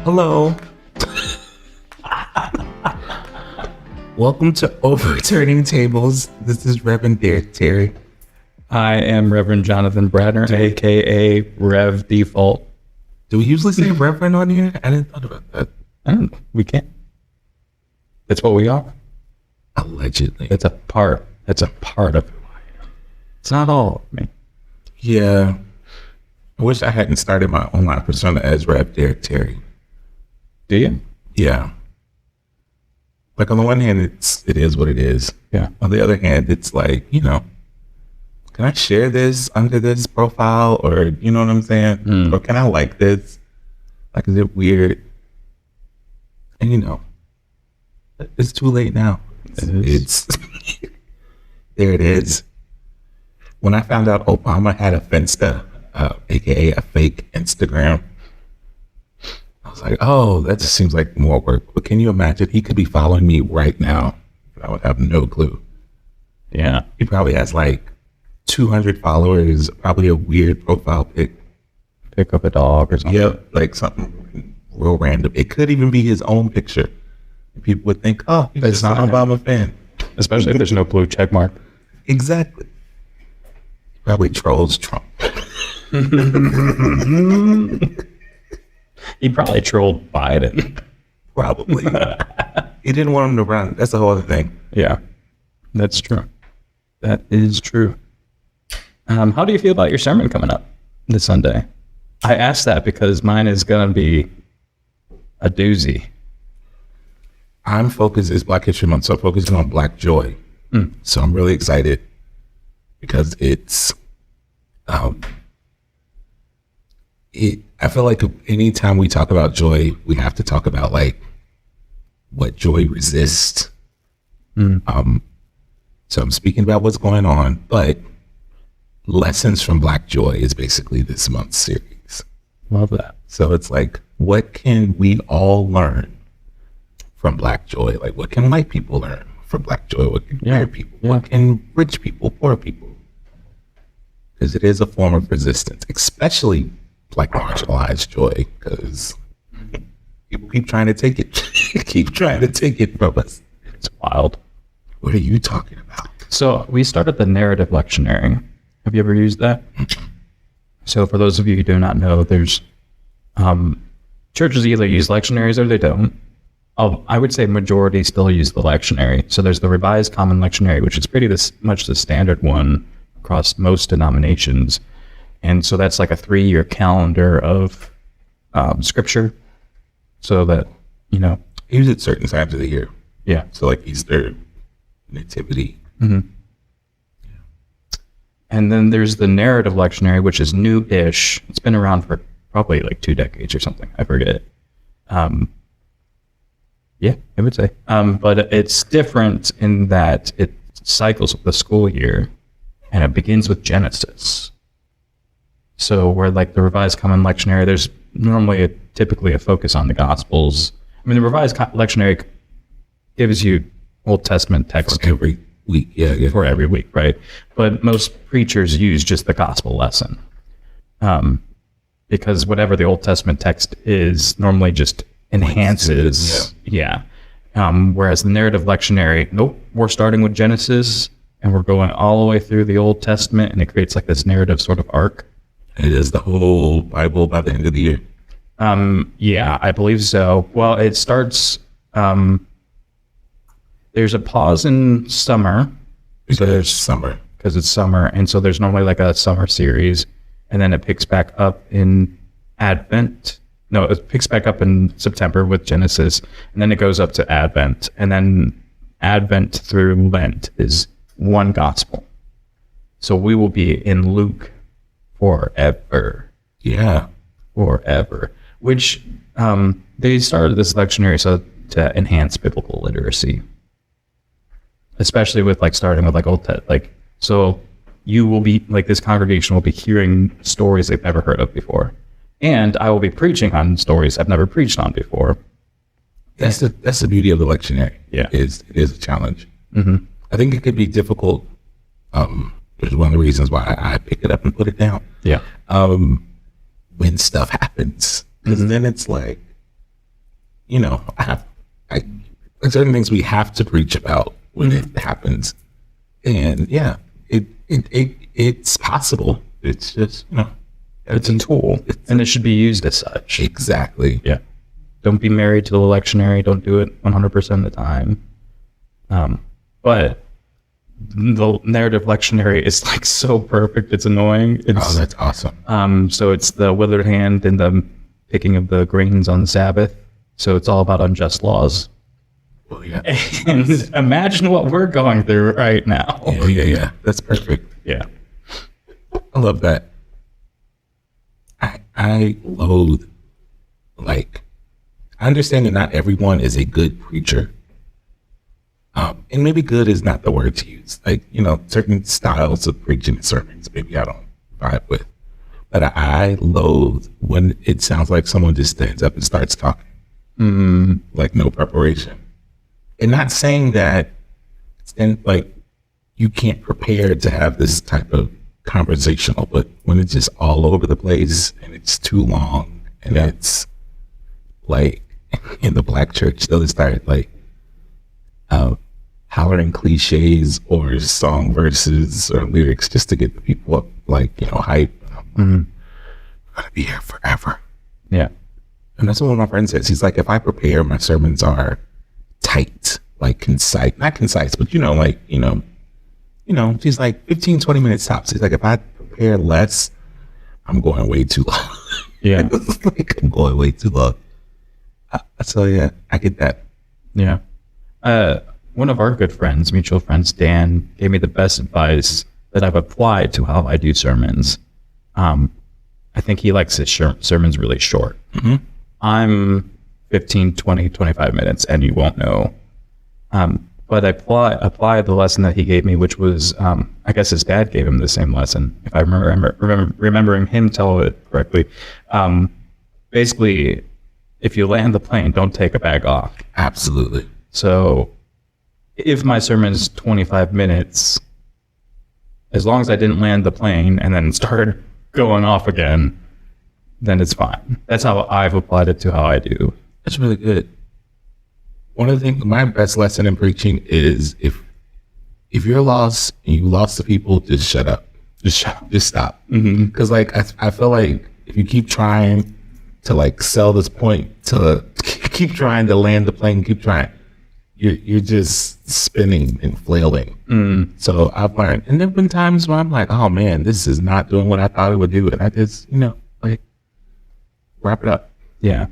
Hello. Welcome to Overturning Tables. This is Reverend Terry. I am Reverend Jonathan Bradner, a.k.a. Rev Default. Do we usually say Reverend on here? I didn't thought about that. I don't know. We can't. That's what we are. Allegedly. That's a part of who I am. It's not all of me. Yeah. I wish I hadn't started my online persona as Rev Terry. Do you? Yeah. Like on the one hand, it is what it is. Yeah. On the other hand, it's like, can I share this under this profile, or you know what I'm saying? Or can I like this? Like, is it weird? And it's too late now. It's there it is. When I found out Obama had a Finsta, aka a fake Instagram, I was like, oh, that just seems like more work. But can you imagine? He could be following me right now. I would have no clue. Yeah. He probably has like 200 followers, probably a weird profile pic. Pick up a dog or something. Yep, like something real random. It could even be his own picture. People would think, oh, he's just an Obama fan. Especially if there's no blue check mark. Exactly. Probably trolls Trump. He probably trolled Biden. Probably. He didn't want him to run. That's the whole other thing. Yeah, that's true. That is true. How do you feel about your sermon coming up this Sunday? I asked that because mine is going to be a doozy. I'm focused, it's Black History Month, so I'm focusing on Black joy. So I'm really excited because it's, I feel like anytime we talk about joy, we have to talk about like what joy resists. So I'm speaking about what's going on, but Lessons from Black Joy is basically this month's series. Love that. So it's like, what can we all learn from Black joy? Like, what can white people learn from Black joy? What can queer people? What can rich people, poor people? Because it is a form of resistance, especially Black marginalized joy, because people keep trying to take it, from us. It's wild. What are you talking about? So we started the narrative lectionary. Have you ever used that? So for those of you who do not know, there's churches either use lectionaries or they don't. I would say majority still use the lectionary. So there's the Revised Common Lectionary, which is pretty much the standard one across most denominations. And so that's like a 3-year calendar of scripture, so that, I use it certain times of the year. Yeah. So like Easter, Nativity. Mm-hmm. And then there's the narrative lectionary, which is new-ish. It's been around for probably like 2 decades or something. I forget. Yeah, I would say. But it's different in that it cycles with the school year, and it begins with Genesis. So where like the Revised Common Lectionary, there's normally typically a focus on the Gospels. I mean, the Revised Lectionary gives you Old Testament text for every week. Yeah. For every week, right? But most preachers use just the gospel lesson. Because whatever the Old Testament text is normally just enhances. Yeah. Whereas the narrative lectionary, nope, we're starting with Genesis and we're going all the way through the Old Testament, and it creates like this narrative sort of arc. It is the whole Bible by the end of the year. Yeah, I believe so. Well, it starts, there's a pause in summer. Because it's summer. And so there's normally like a summer series, and then it picks back up in Advent. No, it picks back up in September with Genesis, and then it goes up to Advent. And then Advent through Lent is one gospel. So we will be in Luke forever. Yeah. Forever. Which they started this lectionary so to enhance biblical literacy. Especially with like starting with like so you will be like, this congregation will be hearing stories they've never heard of before, and I will be preaching on stories I've never preached on before. That's the beauty of the lectionary. Yeah, it is a challenge. Mm-hmm. I think it could be difficult. Which is one of the reasons why I pick it up and put it down. Yeah. When stuff happens, because then it's like, there's certain things we have to preach about when it happens. And yeah, it's possible. It's just, it's a tool, and it should be used as such. Exactly. Yeah. Don't be married to the lectionary. Don't do it 100% of the time. But the narrative lectionary is like so perfect. It's annoying. That's awesome. So it's the withered hand and the picking of the grains on the Sabbath. So it's all about unjust laws. Well, yeah. And imagine what we're going through right now. Yeah. That's perfect. Yeah. I love that. I loathe, I understand that not everyone is a good preacher. And maybe good is not the word to use. Certain styles of preaching and sermons, maybe I don't vibe with. But I loathe when it sounds like someone just stands up and starts talking. Like no preparation. And not saying that, you can't prepare to have this type of conversational, but when it's just all over the place and it's too long and it's in the Black church, they'll start hollering cliches or song verses or lyrics just to get the people up, hype. I'm gonna be here forever. Yeah. And that's what one of my friends says. He's like, if I prepare, my sermons are tight, concise, not concise, but she's like 15, 20 minutes tops. He's like, if I prepare less, I'm going way too long. Yeah. I'm going way too long. So yeah, I get that. Yeah. One of our good friends, mutual friends, Dan, gave me the best advice that I've applied to how I do sermons. I think he likes his sermons really short. Mm-hmm. I'm 15, 20, 25 minutes, and you won't know. But I apply the lesson that he gave me, which was, I guess his dad gave him the same lesson, if I remembering him tell it correctly. Basically, if you land the plane, don't take a bag off. Absolutely. So if my sermon is 25 minutes, as long as I didn't land the plane and then started going off again, then it's fine. That's how I've applied it to how I do. That's really good. One of the things, my best lesson in preaching is if you're lost and you lost the people, just shut up. Just stop. Because I feel like if you keep trying to sell this point, to keep trying to land the plane, keep trying, you're just spinning and flailing. So I've learned, and there've been times where I'm like, oh man, this is not doing what I thought it would do, and I just wrap it up. Yeah.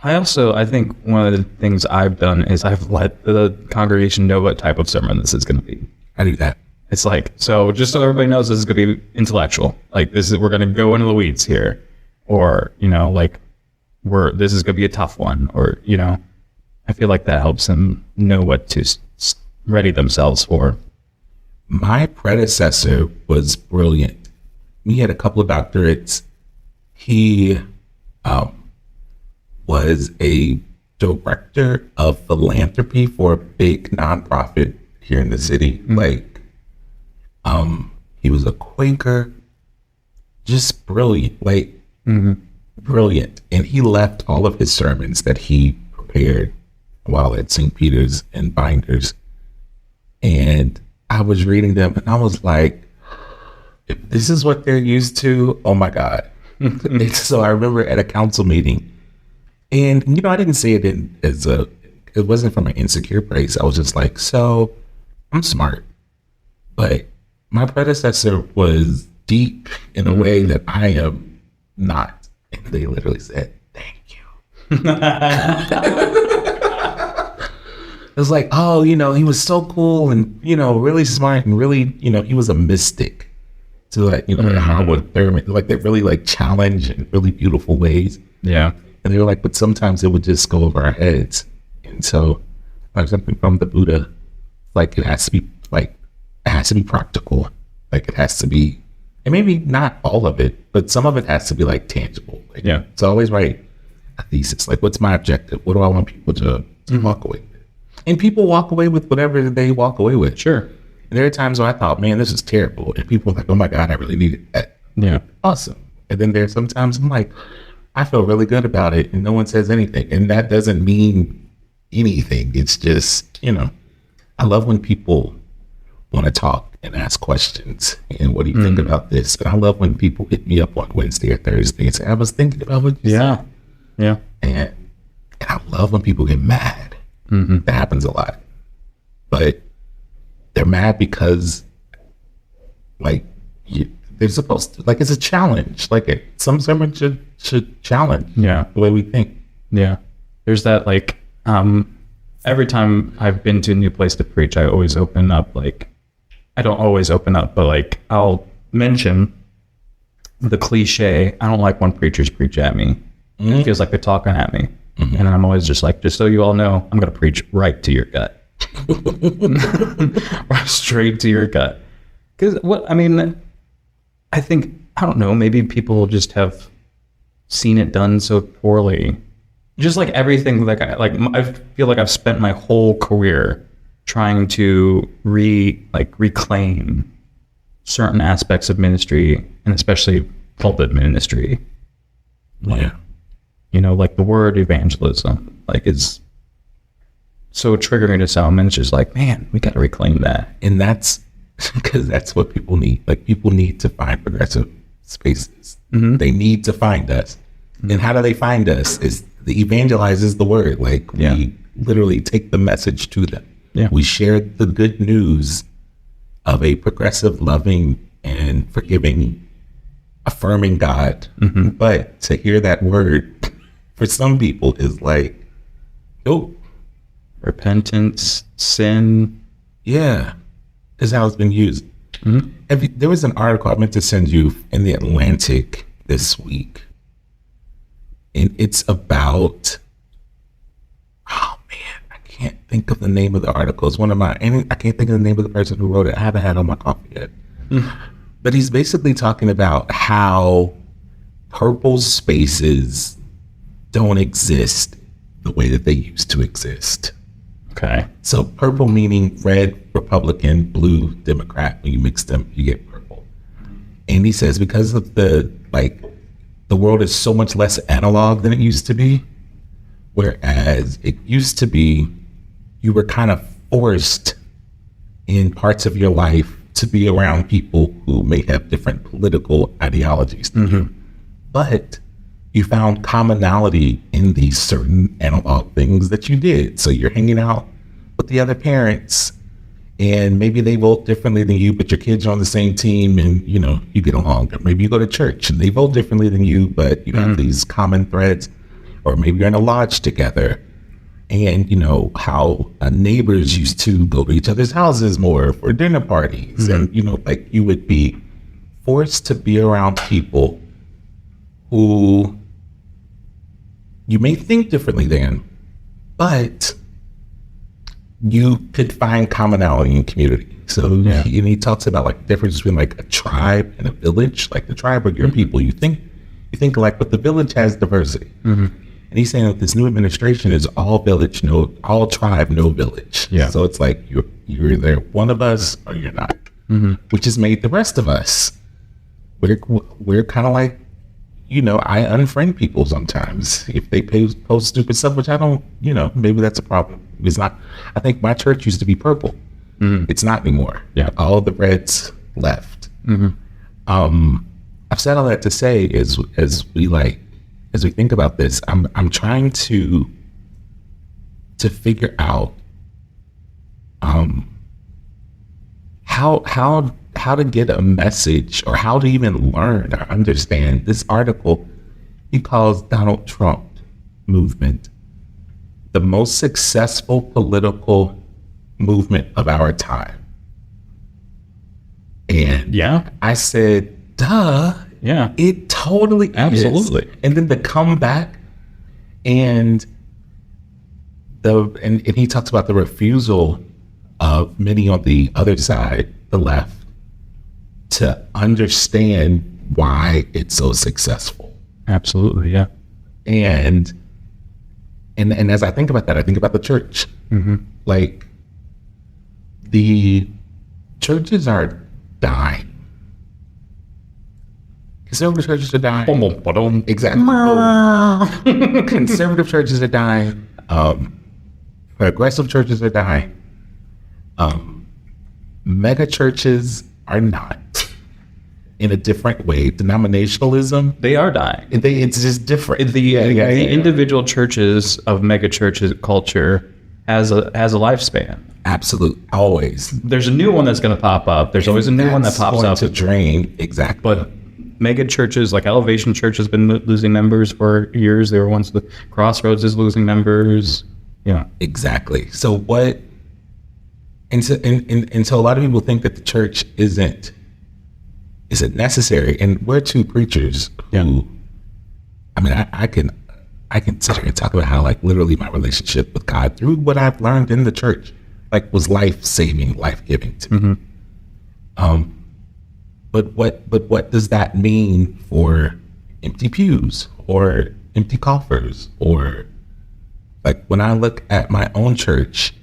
I think one of the things I've done is I've let the congregation know what type of sermon this is going to be. I do that. It's so just so everybody knows, this is going to be intellectual. We're going to go into the weeds here, or this is going to be a tough one, or I feel like that helps them know what to ready themselves for. My predecessor was brilliant. He had a couple of doctorates. He was a director of philanthropy for a big nonprofit here in the city. He was a Quaker, just brilliant, brilliant. And he left all of his sermons that he prepared while at St. Peter's in binders. And I was reading them and I was like, if this is what they're used to, oh my God. So I remember at a council meeting, and I didn't say it it wasn't from an insecure place. I was just like, so I'm smart, but my predecessor was deep in a way that I am not. And they literally said, thank you. It was like, oh, he was so cool and, really smart and really, he was a mystic to Howard Thurman, they really challenge in really beautiful ways. Yeah. And they were like, but sometimes it would just go over our heads. And so something from the Buddha, it has to be practical. It has to be, and maybe not all of it, but some of it has to be tangible. Yeah. So always write a thesis. What's my objective? What do I want people to walk away with? And people walk away with whatever they walk away with. Sure. And there are times where I thought, man, this is terrible. And people are like, oh my God, I really needed that. Yeah. Awesome. And then there's sometimes I'm like, I feel really good about it, and no one says anything. And that doesn't mean anything. It's just, I love when people want to talk and ask questions. And what do you think about this? And I love when people hit me up on Wednesday or Thursday and say, I was thinking about what you said. Yeah. And I love when people get mad. That happens a lot. But they're mad because, they're supposed to, it's a challenge. Some sermon should challenge the way we think. Yeah. There's that, every time I've been to a new place to preach, I always open up, I don't always open up, but I'll mention the cliche. I don't like when preachers preach at me. It feels like they're talking at me. And I'm always just just so you all know, I'm going to preach right to your gut. Straight to your gut. Because I think, I don't know, maybe people just have seen it done so poorly. Just everything, I feel like I've spent my whole career trying to reclaim certain aspects of ministry, and especially pulpit ministry. Yeah. The word evangelism, is so triggering to some, and it's just man, we got to reclaim that. And that's because that's what people need. People need to find progressive spaces. They need to find us. And how do they find us? Is the evangelize is the word. We literally take the message to them. Yeah. We share the good news of a progressive, loving, and forgiving, affirming God. But to hear that word for some people is repentance, sin. Yeah, is how it's been used. There was an article I meant to send you in the Atlantic this week. And it's about, oh man, I can't think of the name of the article. It's I can't think of the name of the person who wrote it. I haven't had it on my coffee yet. But he's basically talking about how purple spaces don't exist the way that they used to exist. Okay. So purple meaning red, Republican, blue, Democrat. When you mix them, you get purple. And he says because of the world is so much less analog than it used to be, whereas it used to be, you were kind of forced in parts of your life to be around people who may have different political ideologies than you. But you found commonality in these certain analog things that you did. So you're hanging out with the other parents, and maybe they vote differently than you, but your kids are on the same team and, you get along. Or maybe you go to church and they vote differently than you, but you have these common threads. Or maybe you're in a lodge together, and how neighbors used to go to each other's houses more for dinner parties. And, you would be forced to be around people who you may think differently than, but you could find commonality in community. So and he talks about the difference between a tribe and a village. The tribe are your people. You think but the village has diversity. And he's saying that this new administration is all village, all tribe, no village. Yeah. So it's you're either one of us or you're not, which has made the rest of us. We're kind of I unfriend people sometimes if they post stupid stuff, which I don't, maybe that's a problem. It's not. I think my church used to be purple. It's not anymore. Yeah. All the reds left. I've said all that to say as we think about this, I'm trying to figure out how to get a message, or how to even learn or understand this article. He calls Donald Trump movement the most successful political movement of our time. And I said, duh. Yeah. It totally absolutely is. And then the comeback and and he talks about the refusal of many on the other side, the left, to understand why it's so successful. Absolutely, yeah. And as I think about that, I think about the church. The churches are dying. Conservative churches are dying. Ba-dum. Exactly. Conservative churches are dying. Progressive churches are dying. Mega churches are not. In a different way, denominationalism, They are dying. it's just different. The individual churches of mega churches culture has a lifespan. Absolute, always. There's a new one that's going to pop up. There's always a new one that pops up. To drain, exactly. But mega churches like Elevation Church has been losing members for years. They were once the Crossroads is losing members. Yeah, exactly. So what? And so a lot of people think that the church isn't necessary, and we're two preachers who, I mean, I can sit here and talk about how like literally my relationship with God through what I've learned in the church like was life-saving, life-giving to me. But what does that mean for empty pews or empty coffers? Or like when I look at my own church,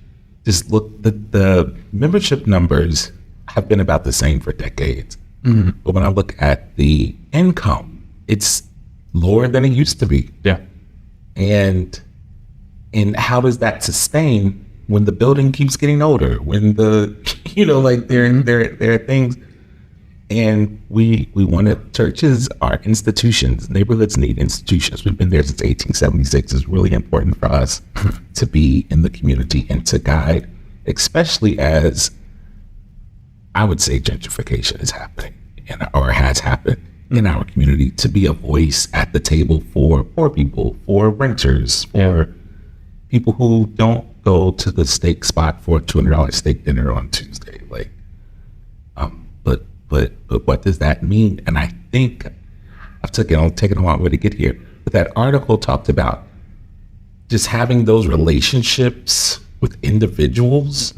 just look, the membership numbers have been about the same for decades. But when I look at the income, it's lower than it used to be. yeah, And how does that sustain when the building keeps getting older? When the like there are things, and we wanted, churches are institutions. Neighborhoods need institutions. We've been there since 1876. It's really important for us to be in the community and to guide, especially as I would say gentrification is happening or has happened in our community, to be a voice at the table for poor people, for renters, for people who don't go to the steak spot for a $200 steak dinner on Tuesday. Like, but what does that mean? And I think I've taken a long way to get here. But that article talked about just having those relationships with individuals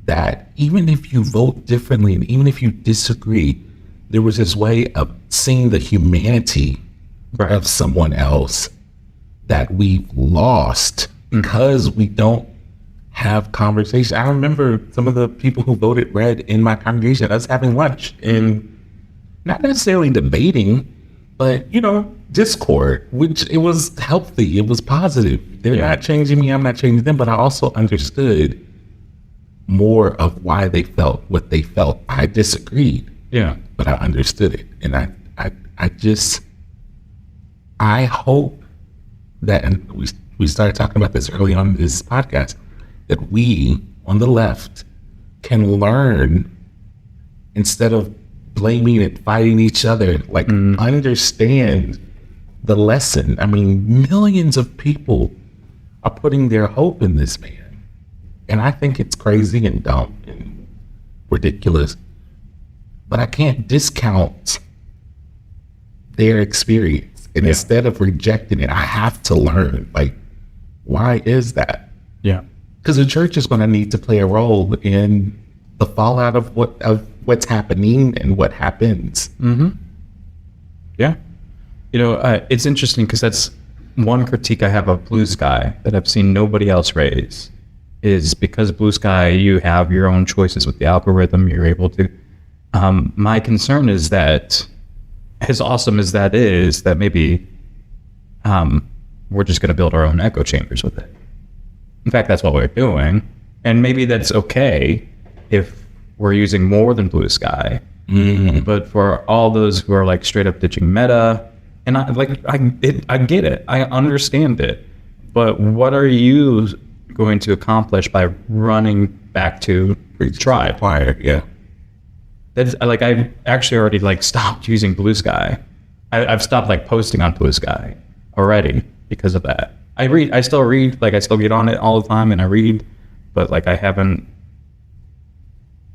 that even if you vote differently and even if you disagree, there was this way of seeing the humanity of someone else that we've lost because we don't have conversation. I remember some of the people who voted red in my congregation, us having lunch and not necessarily debating, but discord, which it was healthy, it was positive. They're not changing me, I'm not changing them, but I also understood more of why they felt what they felt. I disagreed, but I understood it. And I hope that, and we started talking about this early on in this podcast, that we on the left can learn, instead of blaming and fighting each other, like understand the lesson. I mean, millions of people are putting their hope in this man. And I think it's crazy and dumb and ridiculous, but I can't discount their experience. And instead of rejecting it, I have to learn, like, why is that? Yeah. Because the church is going to need to play a role in the fallout of what's happening and what happens. Yeah. It's interesting because that's one critique I have of Blue Sky that I've seen nobody else raise, is because Blue Sky, you have your own choices with the algorithm. You're able to. My concern is that, as awesome as that is, that maybe we're just going to build our own echo chambers with it. In fact, that's what we're doing. And maybe that's okay if we're using more than Blue Sky. But for all those who are like straight up ditching Meta, and I get it. I understand it. But what are you going to accomplish by running back to Tribe? Yeah. That's like, I've actually already like stopped using Blue Sky. I've stopped like posting on Blue Sky already because of that. I still read, like I still get on it all the time and I read, but like I haven't,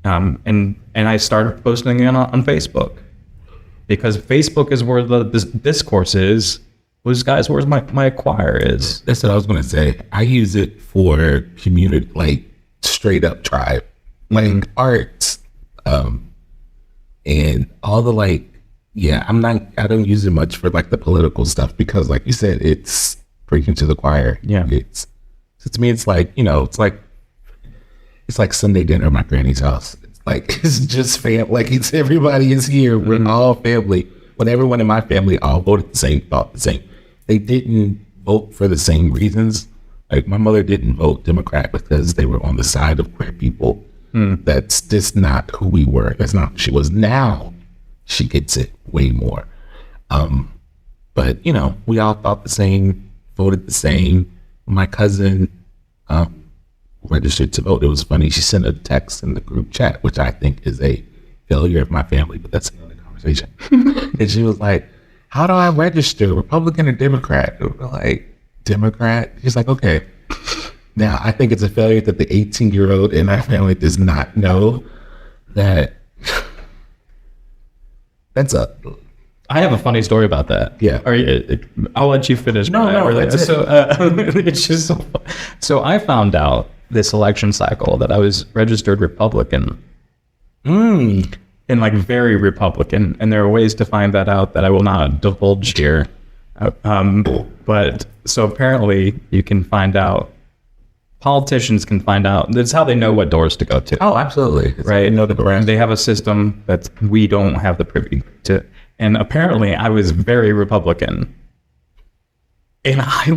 and I started posting again on Facebook, because Facebook is where the discourse is. Blue Sky is where my choir is. That's what I was going to say. I use it for community, like straight up Tribe, like arts, and all the like, I don't use it much for like the political stuff, because like you said, it's preaching to the choir. Yeah. So to me, it's like, it's like Sunday dinner at my granny's house. It's like, it's just like everybody is here. We're all family. when everyone in my family all voted the same, thought the same. They didn't vote for the same reasons. Like my mother didn't vote Democrat because they were on the side of queer people. That's just not who we were. That's not who she was. Now she gets it way more. But you know, we all thought the same, voted the same. My cousin registered to vote. It was funny. She sent a text in the group chat, which I think is a failure of my family, but that's another conversation. And she was like, how do I register, Republican or Democrat? And we're like, Democrat? She's like, okay. Now, I think it's a failure that the 18-year-old in our family does not know that that's a... I have a funny story about that. Yeah. I'll let you finish. It's just so I found out this election cycle that I was registered Republican. And like very Republican. And there are ways to find that out that I will not divulge here. But so apparently you can find out, politicians can find out, that's how they know what doors to go to. Oh, absolutely. Right. They They have a system that we don't have the privy to. And apparently I was very Republican. And I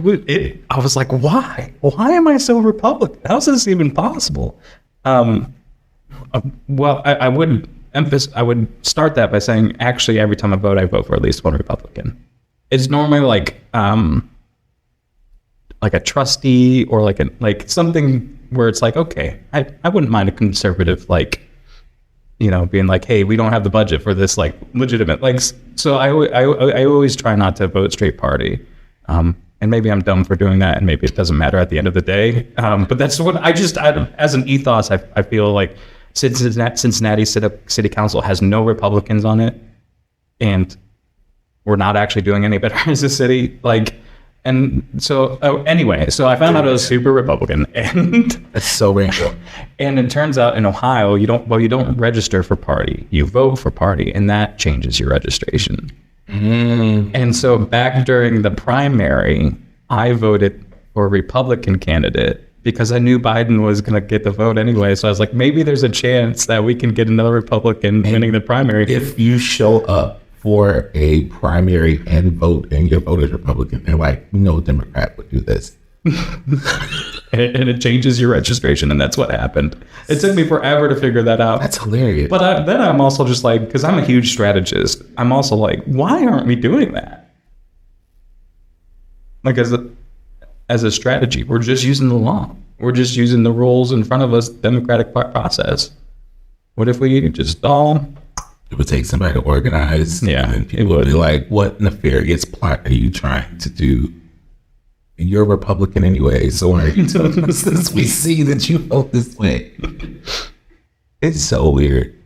was like, why? Why am I so Republican? How is this even possible? Well, I would start that by saying, actually, every time I vote for at least one Republican. It's normally like a trustee or like something where it's like, okay, I wouldn't mind a conservative, like, you know, being like, hey, we don't have the budget for this, like, legitimate, like, so I always try not to vote straight party. And maybe I'm dumb for doing that, and maybe it doesn't matter at the end of the day. But that's what as an ethos, I feel like Cincinnati City Council has no Republicans on it, and we're not actually doing any better as a city. Like, and so anyway, so I found out I was super Republican, and that's so random. And it turns out in Ohio, you don't register for party, you vote for party, and that changes your registration. And so back during the primary, I voted for a Republican candidate because I knew Biden was going to get the vote anyway. So I was like, maybe there's a chance that we can get another Republican winning the primary. If you show up for a primary and vote and your vote is Republican, they're like, no Democrat would do this. And it changes your registration, and that's what happened. It took me forever to figure that out. That's hilarious. But then I'm also just like, because I'm a huge strategist, I'm also like, why aren't we doing that? Like as a strategy, we're just using the law. We're just using the rules in front of us, democratic process. What if we just all... It would take somebody to organize. Yeah, and people would be like, what nefarious plot are you trying to do? You're Republican anyway, so why are you telling us this? We see that you vote this way. It's so weird.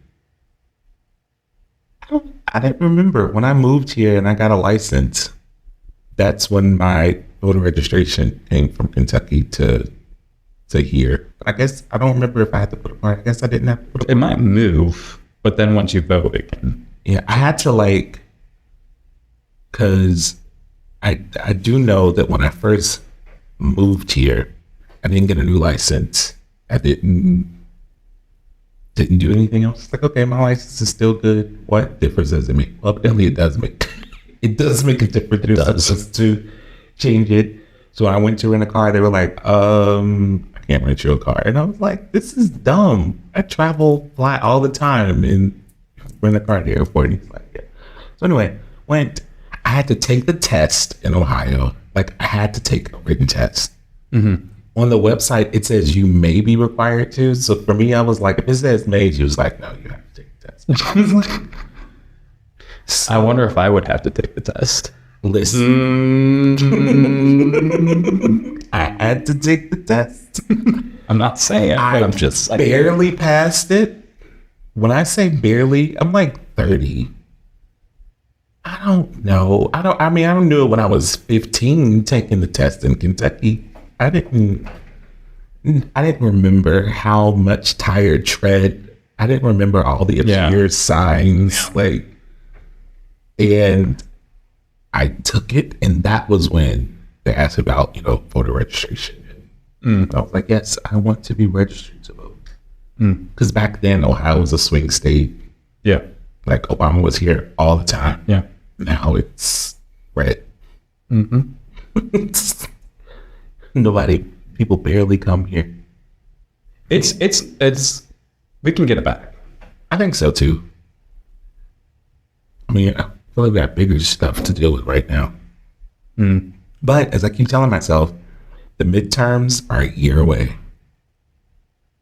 I didn't remember when I moved here and I got a license. That's when my voter registration came from Kentucky to here. I guess I don't remember if I had to put a part. I guess I didn't have to put a part. It might move, but then once you vote, it can. Yeah, I had to because I do know that when I first moved here, I didn't get a new license. I didn't do anything else. It's like, okay, my license is still good. What difference does it make? Well, evidently it does make a difference. It does to change it. So when I went to rent a car, they were like, I can't rent you a car. And I was like, this is dumb. I fly all the time and rent a car at the airport. And he's like, yeah. So anyway, I had to take the test in Ohio. Like, I had to take a written test. Mm-hmm. On the website, it says you may be required to. So for me, I was like, if it says may, she was like, no, you have to take the test. I was like, I wonder if I would have to take the test. Listen, I had to take the test. I'm not saying, but I'm just barely passed it. When I say barely, I'm like 30. I don't know. I knew it when I was 15 taking the test in Kentucky. I didn't remember how much tired tread. I didn't remember all the obscure signs. And I took it, and that was when they asked about, voter registration. I was like, yes, I want to be registered to vote. Because back then, Ohio was a swing state. Yeah. Like, Obama was here all the time. Yeah. Now it's red. Mm-hmm. People barely come here. It's we can get it back. I think so too. I mean, I feel like we got bigger stuff to deal with right now. But as I keep telling myself, the midterms are a year away.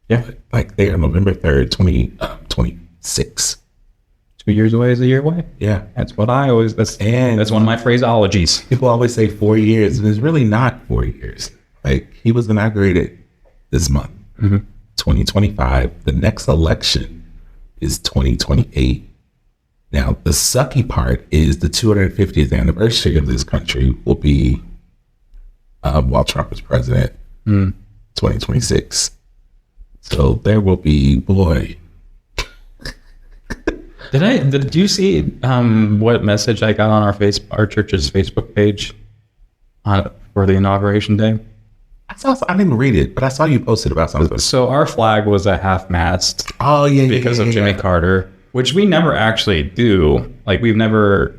Yeah. Like they are November 3rd, 2026. 2 years away is a year away. Yeah. That's what I always, that's one of my phraseologies. People always say 4 years, and it's really not 4 years. Like he was inaugurated this month, 2025. The next election is 2028. Now, the sucky part is the 250th anniversary of this country will be while Trump is president, 2026. So there will be, boy. Did you see what message I got on our church's Facebook page for the inauguration day? I didn't even read it, but I saw you posted about something. So our flag was a half-mast. Oh, yeah, because of Jimmy Carter, which we never actually do. Like we've never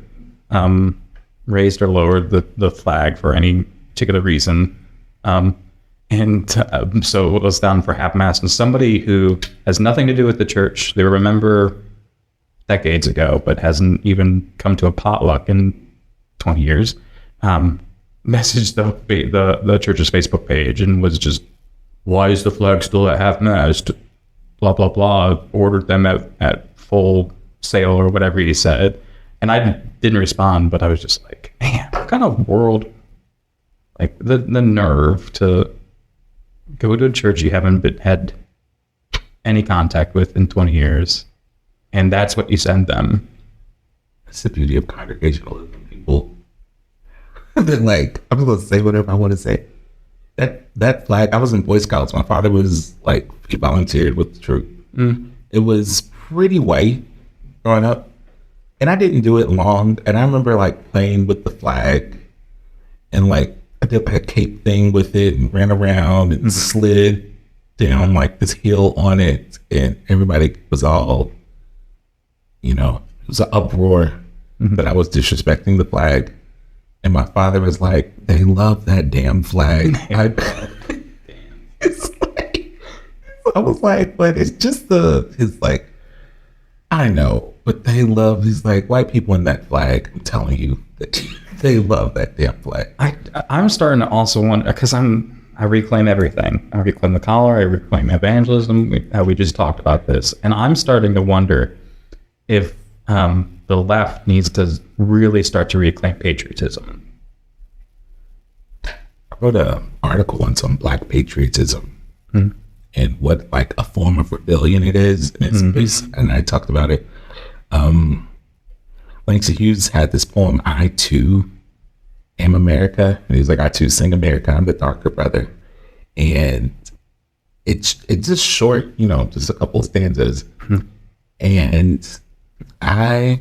raised or lowered the flag for any particular reason. So it was down for half-mast. And somebody who has nothing to do with the church, they remember decades ago, but hasn't even come to a potluck in 20 years, messaged the church's Facebook page and was just, why is the flag still at half-mast? Blah, blah, blah. Ordered them at full sale or whatever he said. And I didn't respond, but I was just like, man, what kind of world, like the nerve to go to a church you haven't had any contact with in 20 years. And that's what you send them. That's the beauty of congregationalism. People, they're like, I'm going to say whatever I want to say. That flag, I was in Boy Scouts. My father was like, he volunteered with the troop. It was pretty white growing up. And I didn't do it long. And I remember like playing with the flag. And like, I did like a cape thing with it and ran around and slid down like this hill on it. And everybody was all, it was an uproar that I was disrespecting the flag. And my father was like, they love that damn flag. I was like, but it's just his like, I know, but they love, he's like, white people in that flag, I'm telling you, that they love that damn flag. I'm starting to also wonder, because I reclaim everything. I reclaim the collar, I reclaim evangelism, we just talked about this. And I'm starting to wonder if the left needs to really start to reclaim patriotism. I wrote an article once on Black patriotism and what like a form of rebellion it is. And I talked about it. Langston Hughes had this poem, I Too Am America. And he's like, I too sing America, I'm the darker brother. And it's just short, just a couple of stanzas. And I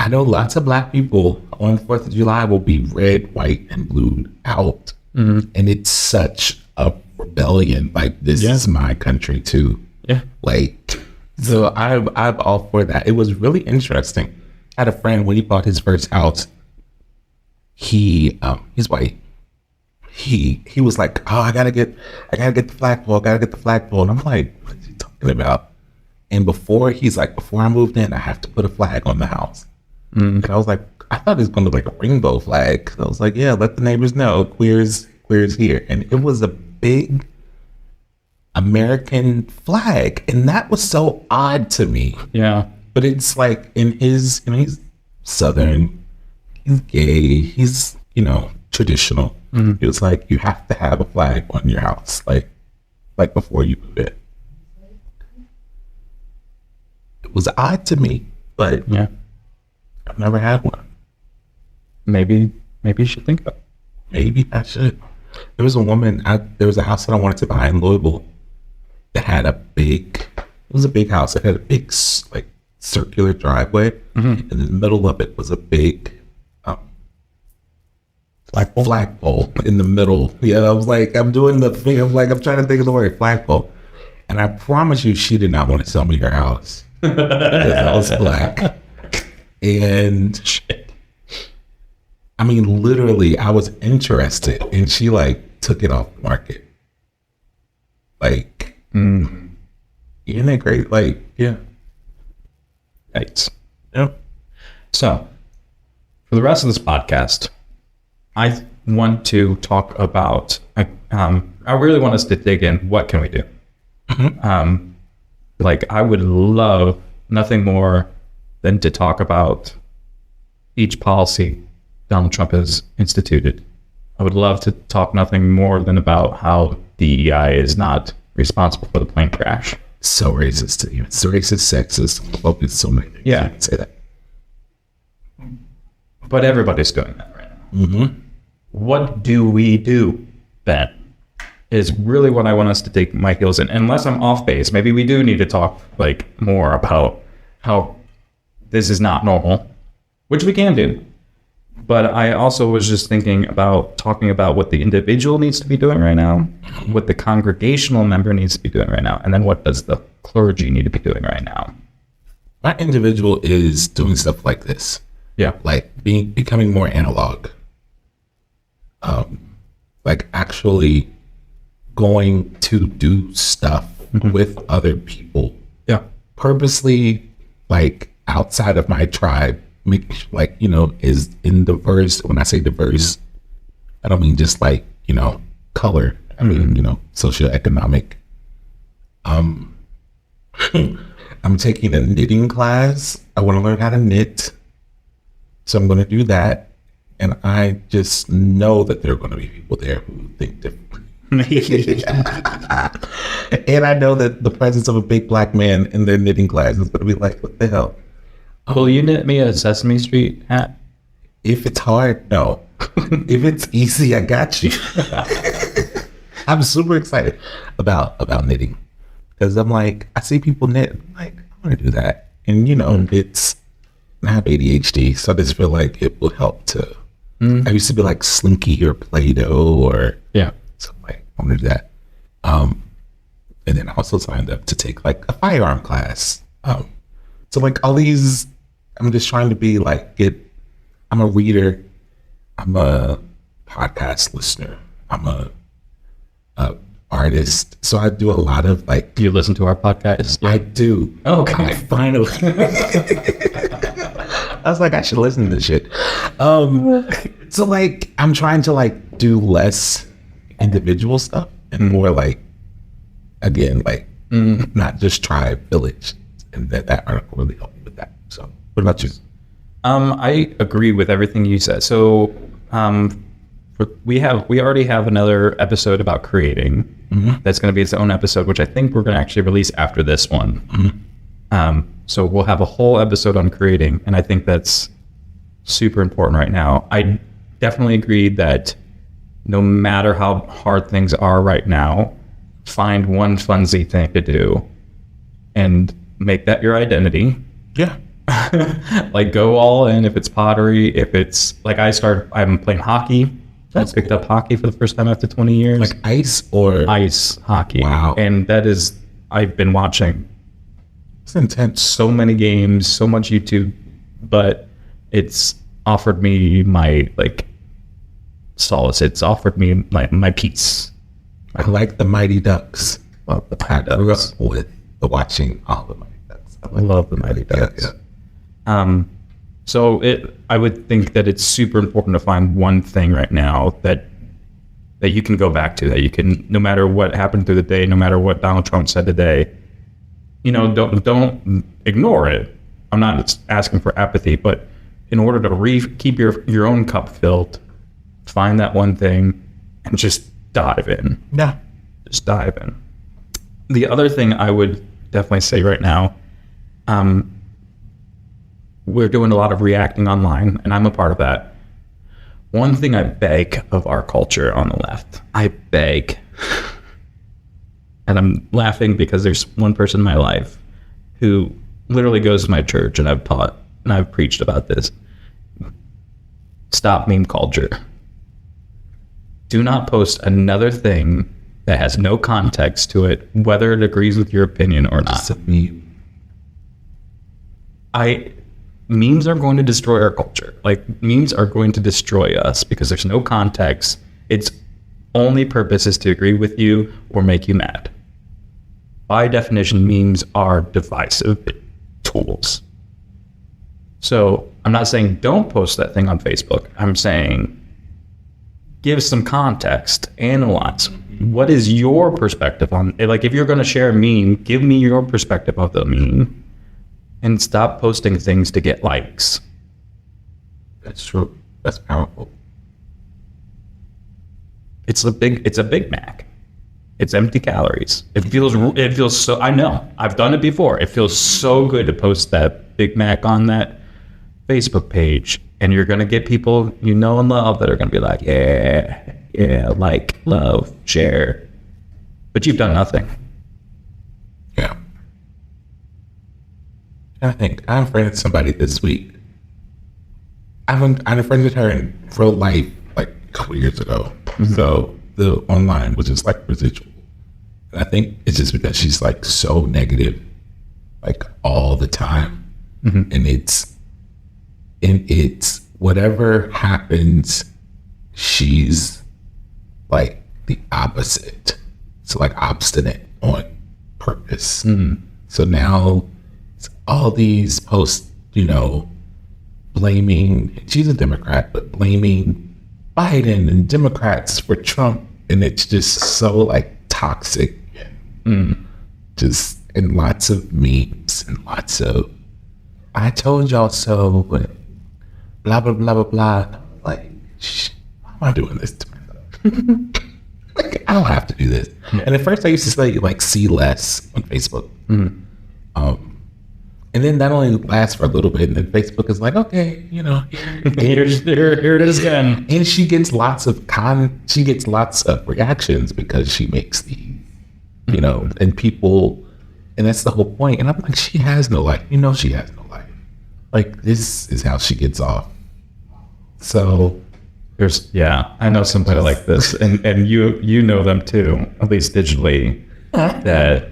know lots of Black people on the 4th of July will be red, white, and blue out. And it's such a rebellion. Like, this is my country too. Yeah. Like, so I'm all for that. It was really interesting. I had a friend when he bought his first house. He's white. He was like, oh, I gotta get the flagpole. And I'm like, what are you talking about? And before I moved in, I have to put a flag on the house. And I was like, I thought it was going to look like a rainbow flag. I was like, yeah, let the neighbors know queers here. And it was a big American flag. And that was so odd to me. Yeah. But it's like he's Southern, he's gay, he's, traditional. It was like, you have to have a flag on your house, like before you move in. It was odd to me, but yeah, I've never had one. Maybe you should think about it. Maybe I should. There was a house that I wanted to buy in Louisville that had it was a big house. It had a big, like, circular driveway. And in the middle of it was a big flagpole in the middle. Yeah, I was like, I'm doing the thing. I'm like, I'm trying to think of the word flagpole. And I promise you, she did not want to sell me her house. Because I was Black. And I mean, literally, I was interested, and she like took it off the market. Like, isn't it great? Like, yeah. Right. Yeah. So, for the rest of this podcast, I want to talk about, I really want us to dig in, what can we do? Like, I would love nothing more than to talk about each policy Donald Trump has instituted. I would love to talk nothing more than about how DEI is not responsible for the plane crash. So racist to you. It's racist, sexist, homophobic, so many things. Yeah. You can say that. But everybody's doing that right now. What do we do, Ben? Is really what I want us to take my heels in. Unless I'm off base, maybe we do need to talk like more about how this is not normal, which we can do. But I also was just thinking about talking about what the individual needs to be doing right now, what the congregational member needs to be doing right now, and then what does the clergy need to be doing right now. My individual is doing stuff like this. Yeah. Like becoming more analog. Like actually going to do stuff with other people. Yeah. Purposely, like outside of my tribe, like, you know, is in diverse. When I say diverse, I don't mean just like, you know, color. I mean, you know, socioeconomic. I'm taking a knitting class. I want to learn how to knit. So I'm going to do that. And I just know that there are going to be people there who think differently. And I know that the presence of a big black man in their knitting class is going to be like, what the hell? Will you knit me a Sesame Street hat? If it's hard, no. If it's easy, I got you. I'm super excited about knitting because I'm like, I see people knit. I'm like, I want to do that. And, you know, I have ADHD, so I just feel like it will help to. I used to be like Slinky or Play-Doh or something like, I want to do that. And then I also signed up to take like a firearm class. So like all these, I'm just trying to be like, I'm a reader. I'm a podcast listener. I'm a artist. So I do a lot of like. Do you listen to our podcast? I do. Oh, okay. I finally. I was like, I should listen to this shit. So like, I'm trying to like do less individual stuff and more like, again, like not just tribe, village, and that article really helped me with that. So, what about you? I agree with everything you said. So, we already have another episode about creating. That's going to be its own episode, which I think we're going to actually release after this one. So we'll have a whole episode on creating, and I think that's super important right now. I definitely agree that no matter how hard things are right now, find one funsy thing to do and make that your identity. Yeah. Like go all in. If it's pottery, if it's like I'm playing hockey. I picked up hockey for the first time after 20 years. Like ice or ice hockey. Wow. And I've been watching it's intense. So many games, so much YouTube, but it's offered me my like solace. It's offered me my peace. I like the Mighty Ducks. Love the Mighty Ducks. I grew up with watching all the Mighty Ducks. I love the Mighty Ducks. Yeah. So I would think that it's super important to find one thing right now that you can go back to, that you can, no matter what happened through the day, no matter what Donald Trump said today, you know, don't ignore it. I'm not asking for apathy, but in order to keep your own cup filled, find that one thing and just dive in. Yeah. Just dive in. The other thing I would definitely say right now, we're doing a lot of reacting online, and I'm a part of that. One thing I beg of our culture on the left, I beg, and I'm laughing because there's one person in my life who literally goes to my church, and I've taught and I've preached about this. Stop meme culture. Do not post another thing that has no context to it, whether it agrees with your opinion or not. Just a meme. memes are going to destroy our culture. Like, memes are going to destroy us because there's no context. Its only purpose is to agree with you or make you mad. By definition, memes are divisive tools. So I'm not saying don't post that thing on Facebook. I'm saying give some context, analyze. What is your perspective on it? Like, if you're going to share a meme, give me your perspective of the meme and stop posting things to get likes. That's true. That's powerful. It's a Big Mac. It's empty calories. It feels so, I know, I've done it before. It feels so good to post that Big Mac on that Facebook page, and you're going to get people you know and love that are going to be like, yeah, like, love, share. But you've done nothing. Yeah. I think I unfriended somebody this week. I unfriended her in real life like a couple years ago. Mm-hmm. So the online was just like residual. And I think it's just because she's like so negative, like all the time. Mm-hmm. And it's whatever happens, she's like the opposite. So like obstinate on purpose. Mm-hmm. So now it's all these posts, blaming, she's a Democrat, but blaming Biden and Democrats for Trump. And it's just so like toxic. Just, and lots of memes and lots of, I told y'all so, but blah, blah, blah, blah, blah. Like, why am I doing this to myself? Like, I don't have to do this. Yeah. And at first I used to say, like, see less on Facebook. Mm-hmm. And then that only lasts for a little bit. And then Facebook is like, okay, here it is again. And she gets lots of reactions because she makes these, and people, and that's the whole point. And I'm like, she has no life. She has no life. Like, this is how she gets off. So I know somebody like this, and you know them too, at least digitally, that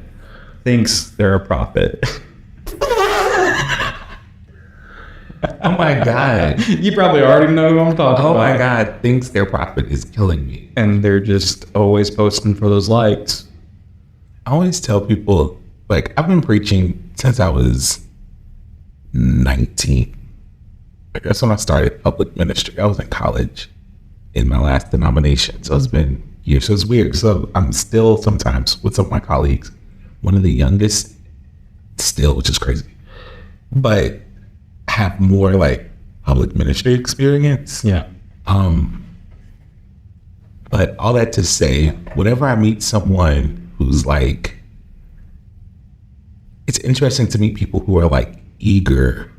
thinks they're a prophet. Oh my God. You probably already know who I'm talking about. Oh my God. Thinks their prophet is killing me. And they're just always posting for those likes. I always tell people, like, I've been preaching since I was 19. Like, that's when I started public ministry. I was in college in my last denomination. So it's been years. So it's weird. So I'm still sometimes with some of my colleagues, one of the youngest still, which is crazy. But have more like public ministry experience. Yeah. But all that to say, whenever I meet someone who's like, it's interesting to meet people who are like eager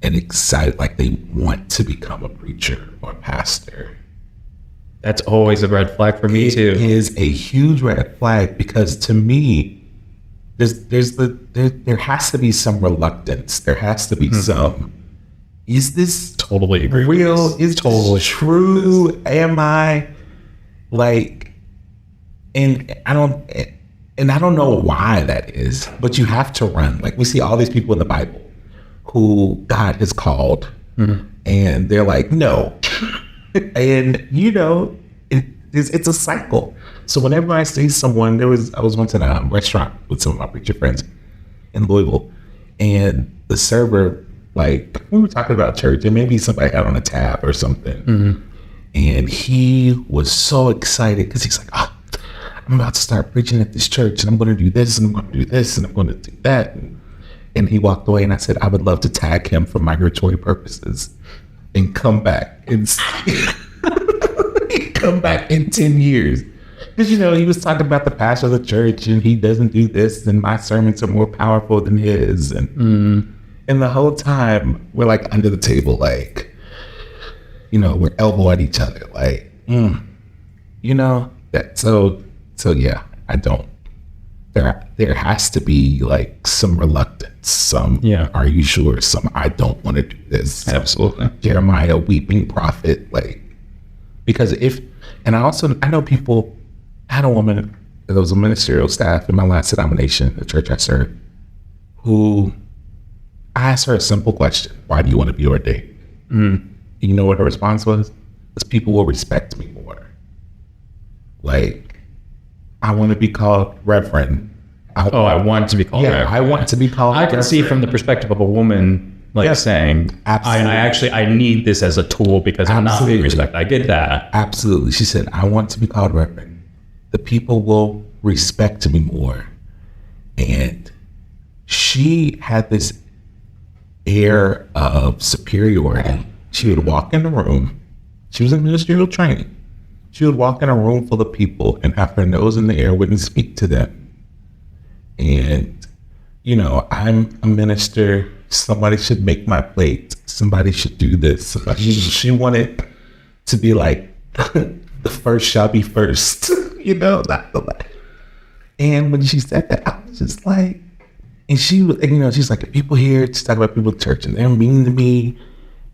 and excited, like they want to become a preacher or a pastor. That's always a red flag for me too. It is a huge red flag because to me, there has to be some reluctance. There has to be some. Is this totally real? Is totally true? Am I like? And I don't know why that is. But you have to run. Like we see all these people in the Bible who God has called, and they're like, no, and it's a cycle. So whenever I see someone, I was once in a restaurant with some of my preacher friends in Louisville, and the server, like, we were talking about church, and maybe somebody had on a tab or something, and he was so excited because he's like, oh, I'm about to start preaching at this church, and I'm going to do this, and I'm going to do this, and I'm going to do that, and he walked away, and I said, I would love to tag him for migratory purposes and come back and come back in 10 years. Because, he was talking about the pastor of the church and he doesn't do this and my sermons are more powerful than his. And the whole time we're like under the table, like, we're elbow at each other. Like, that. So yeah, I don't. There has to be like some reluctance. Some, are you sure? Some, I don't want to do this. Absolutely. Jeremiah, weeping prophet, like, because and I know people. I had a woman that was a ministerial staff in my last denomination, the church I served, who I asked her a simple question. Why do you want to be ordained? You know what her response was? Because people will respect me more. Like, I want to be called Reverend. I want to be called Rev. I want to be called I can see from the perspective of a woman saying, absolutely. I need this as a tool because I'm not being respected. I get that. Absolutely. She said, I want to be called Reverend. The people will respect me more. And she had this air of superiority. She would walk in the room. She was in ministerial training. She would walk in a room full of people and have her nose in the air, wouldn't speak to them. And, you know, I'm a minister. Somebody should make my plate. Somebody should do this. She wanted to be like, the first shall be first, you know, not the last. And when she said that, I was just like, and she was, you know, she's like, the people here, she's talking about people at church and they're mean to me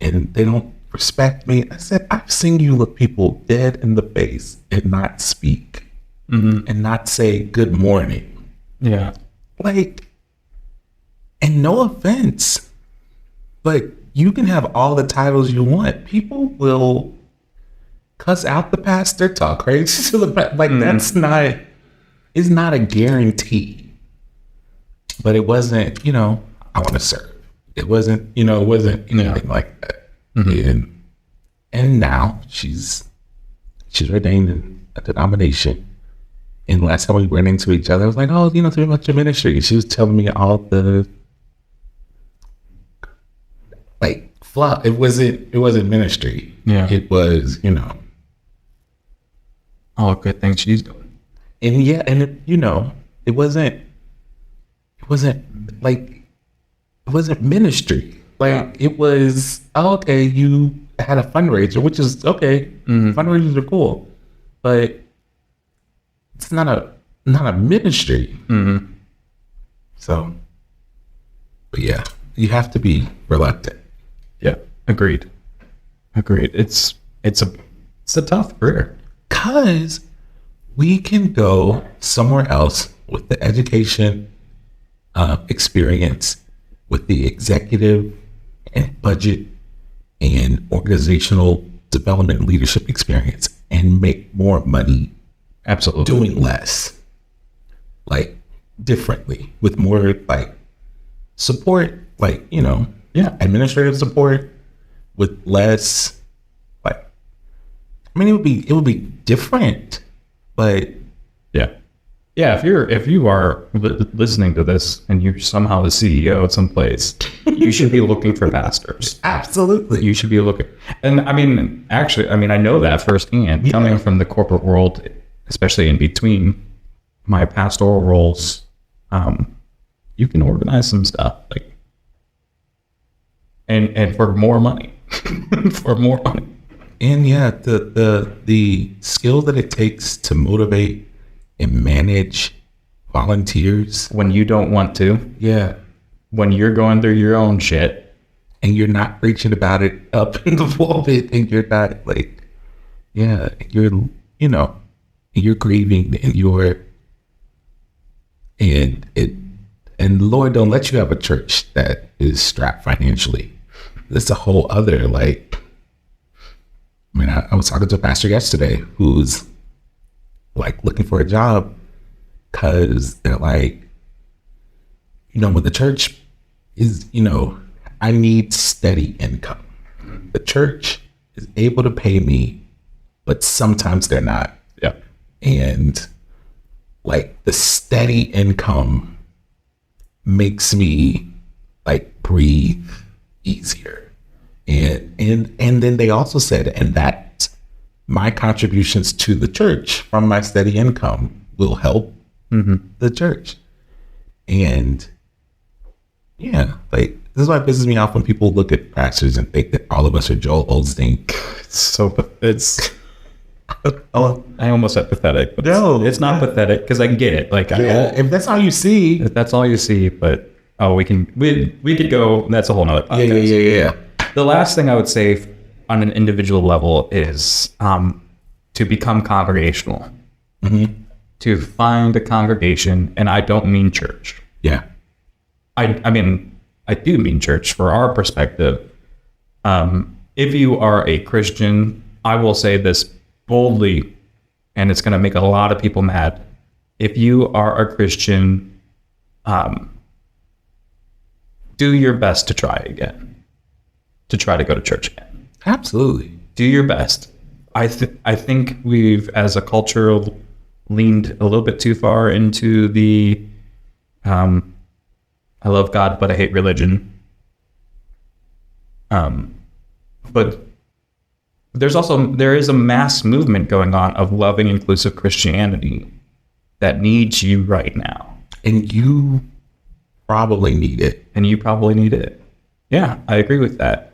and they don't respect me. I said, I've seen you look people dead in the face and not speak and not say good morning. Yeah. Like, and no offense, but you can have all the titles you want. People will cuss out the pastor, talk crazy to the pastor. Like, it's not a guarantee. But it wasn't, you know, I want to serve. It wasn't anything like that. And now she's ordained in a denomination. And last time we ran into each other, I was like, oh, you know, tell me about your ministry. And she was telling me all the like fluff. It wasn't ministry. Yeah. It was, you know, all good things she's doing. And yeah, and it, you know, it wasn't ministry. Like, it was, oh, okay, you had a fundraiser, which is okay. Fundraisers are cool, but it's not a ministry. So, but yeah, you have to be reluctant. Yeah, agreed. It's a tough career. 'Cause we can go somewhere else with the education experience, with the executive and budget and organizational development and leadership experience, and make more money. Absolutely. Doing less, like, differently, with more like support, like, you know, administrative support, with less, like, I mean, it would be different, but if you are listening to this and you're somehow the CEO at some place, you should be looking for pastors. Absolutely. You should be looking. And I mean, actually, I know that firsthand, coming from the corporate world, especially in between my pastoral roles. You can organize some stuff, like, and for more money. For more money. And yeah, the skill that it takes to motivate and manage volunteers when you don't want to. Yeah. When you're going through your own shit. And you're not preaching about it up in the pulpit, and you're not like, you're, you know, you're grieving, and Lord don't let you have a church that is strapped financially. That's a whole other, like, I mean, I was talking to a pastor yesterday who's like looking for a job because they're like, you know, when the church is, you know, I need steady income. The church is able to pay me, but sometimes they're not. Yeah. And like, the steady income makes me like breathe easier. And then they also said, and that my contributions to the church from my steady income will help the church. And yeah, like, this is why it pisses me off when people look at pastors and think that all of us are Joel Osteen. I almost said pathetic, but no, it's not pathetic, because I get it. Like, if that's all you see, but we could go. That's a whole nother podcast. Yeah. The last thing I would say on an individual level is to become congregational, to find a congregation, and I don't mean church. Yeah. I mean, I do mean church for our perspective. If you are a Christian, I will say this boldly, and it's going to make a lot of people mad. If you are a Christian, do your best to try to go to church again. Absolutely. Do your best. I think we've, as a culture, leaned a little bit too far into the I love God, but I hate religion. But there is a mass movement going on of loving inclusive Christianity that needs you right now. And you probably need it. Yeah, I agree with that.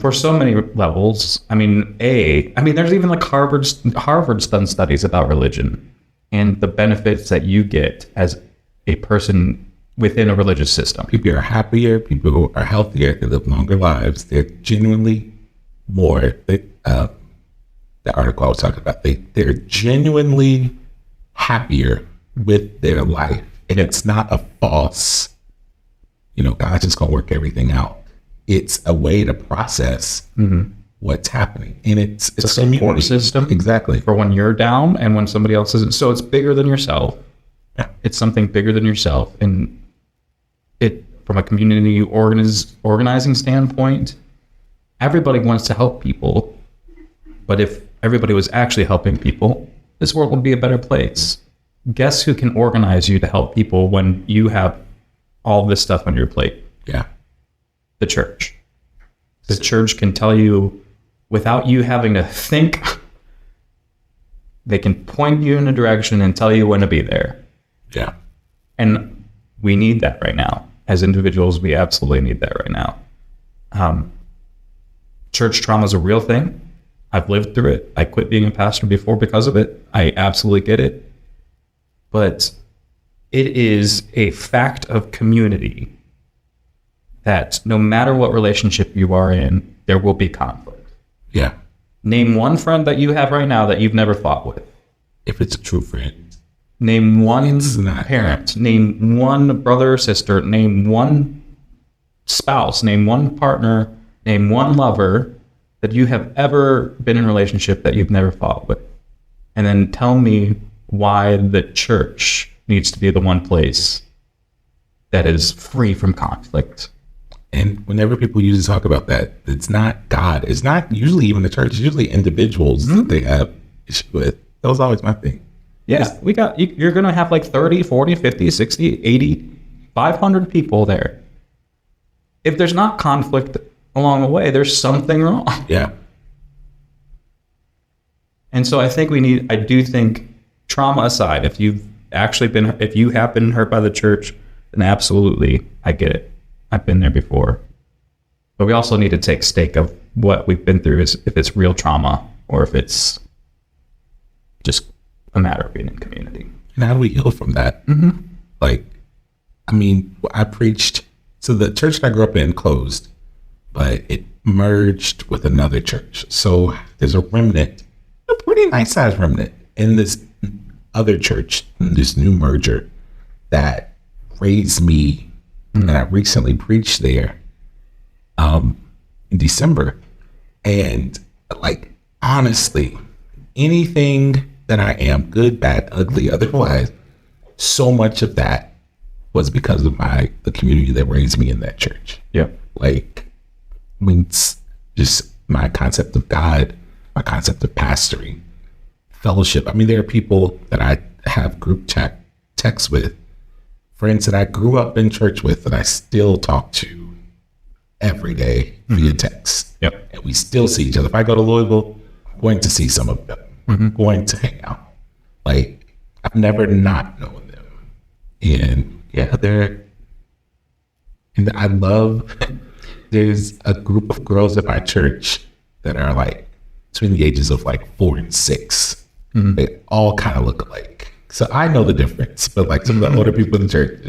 For so many levels. I mean, there's even like Harvard's done studies about religion and the benefits that you get as a person within a religious system. People are happier, people are healthier, they live longer lives. They're genuinely more, the article I was talking about, they're genuinely happier with their life. And it's not a false, God's just going to work everything out. It's a way to process what's happening. And it's a support system. Exactly. For when you're down and when somebody else isn't. So it's bigger than yourself. Yeah. It's something bigger than yourself. And it, from a community organizing standpoint, everybody wants to help people. But if everybody was actually helping people, this world would be a better place. Guess who can organize you to help people when you have all this stuff on your plate? Yeah. The church. The church can tell you without you having to think. They can point you in a direction and tell you when to be there. Yeah. And we need that right now. As individuals, we absolutely need that right now. Church trauma is a real thing. I've lived through it. I quit being a pastor before because of it. I absolutely get it. But it is a fact of community that no matter what relationship you are in, there will be conflict. Yeah. Name one friend that you have right now that you've never fought with. If it's a true friend. Name one parent. Name one brother or sister. Name one spouse. Name one partner. Name one lover that you have ever been in a relationship that you've never fought with. And then tell me why the church needs to be the one place that is free from conflict. And whenever people usually talk about that, it's not God. It's not usually even the church. It's usually individuals that they have issue with. That was always my thing. Yeah, you're going to have like 30, 40, 50, 60, 80, 500 people there. If there's not conflict along the way, there's something wrong. Yeah. And so I do think trauma aside, if you have been hurt by the church, then absolutely, I get it. I've been there before. But we also need to take stake of what we've been through, is if it's real trauma or if it's just a matter of being in community. And how do we heal from that? Mm-hmm. I preached, so the church that I grew up in closed, but it merged with another church. So there's a remnant, a pretty nice sized remnant in this other church, this new merger that raised me. And I recently preached there in December. And honestly, anything that I am, good, bad, ugly, otherwise, so much of that was because of the community that raised me in that church. Yeah. Just my concept of God, my concept of pastoring, fellowship. There are people that I have group texts with, friends that I grew up in church with that I still talk to every day via text. Yep. And we still see each other. If I go to Louisville, I'm going to see some of them. I'm going to hang out. I've never not known them. And yeah, I love, there's a group of girls at my church that are between the ages of 4 and 6. Mm-hmm. They all kind of look alike. So I know the difference, but some of the older people in the church,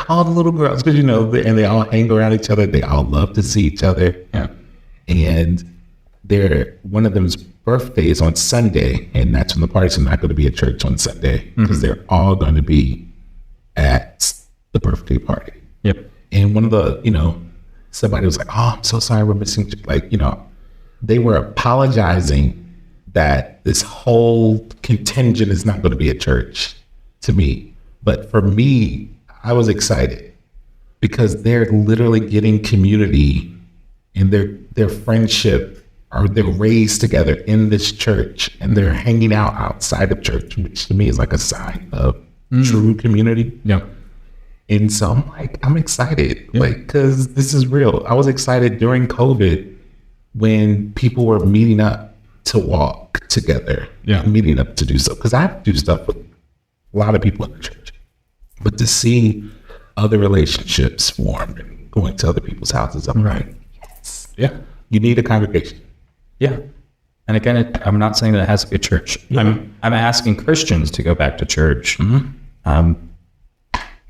all the little girls, because and they all hang around each other. They all love to see each other. Yeah. And one of them's birthday is on Sunday, and that's when the party's not going to be at church on Sunday because they're all going to be at the birthday party. Yep. And one of the, somebody was like, oh, I'm so sorry we're missing, they were apologizing that this whole contingent is not going to be at church to me. But for me, I was excited because they're literally getting community and their friendship, or they're raised together in this church and they're hanging out outside of church, which to me is like a sign of true community. Yeah. And so I'm like, I'm excited, because this is real. I was excited during COVID when people were meeting up to walk together, meeting up to do stuff. Because I have to do stuff with a lot of people in the church. But to see other relationships form and going to other people's houses, I'm like, yes. Yeah. You need a congregation. Yeah. And again, I'm not saying that it has to be a church. Yeah. I'm asking Christians to go back to church.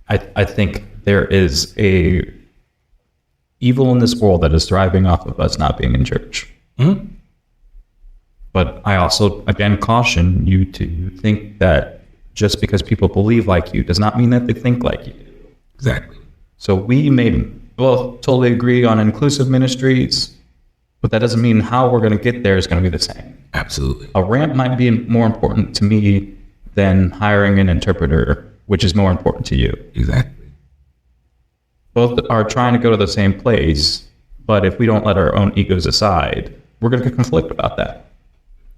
I think there is a evil in this world that is thriving off of us not being in church. But I also, again, caution you to think that just because people believe like you does not mean that they think like you. Exactly. So we may totally agree on inclusive ministries, but that doesn't mean how we're going to get there is going to be the same. Absolutely. A ramp might be more important to me than hiring an interpreter, which is more important to you. Exactly. Both are trying to go to the same place, but if we don't let our own egos aside, we're going to conflict about that.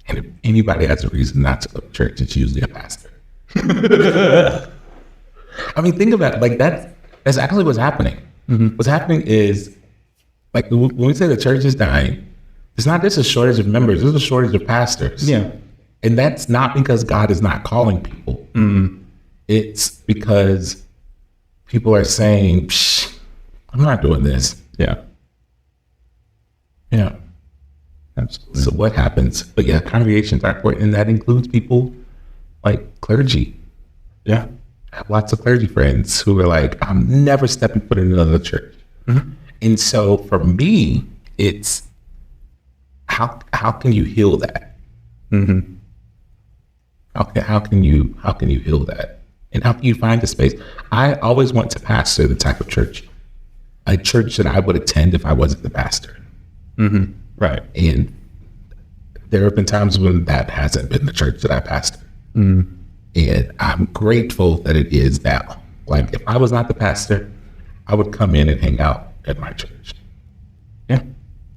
And if anybody has a reason not to go to church, it's usually a pastor. I mean, think about it. Like that's actually what's happening. What's happening is, like, when we say the church is dying, it's not just a shortage of members, there's a shortage of pastors. Yeah. And that's not because God is not calling people. It's because people are saying, I'm not doing this. Yeah. Yeah. Absolutely. So what happens? But yeah, congregations are important, and that includes people like clergy. Yeah. I have lots of clergy friends who are like, I'm never stepping foot in another church. And so for me, it's how can you heal that? How can you heal that? And how can you find a space? I always want to pastor the type of church, a church that I would attend if I wasn't the pastor. Right. And there have been times when that hasn't been the church that I pastor. And I'm grateful that it is now. Like, if I was not the pastor, I would come in and hang out at my church. Yeah.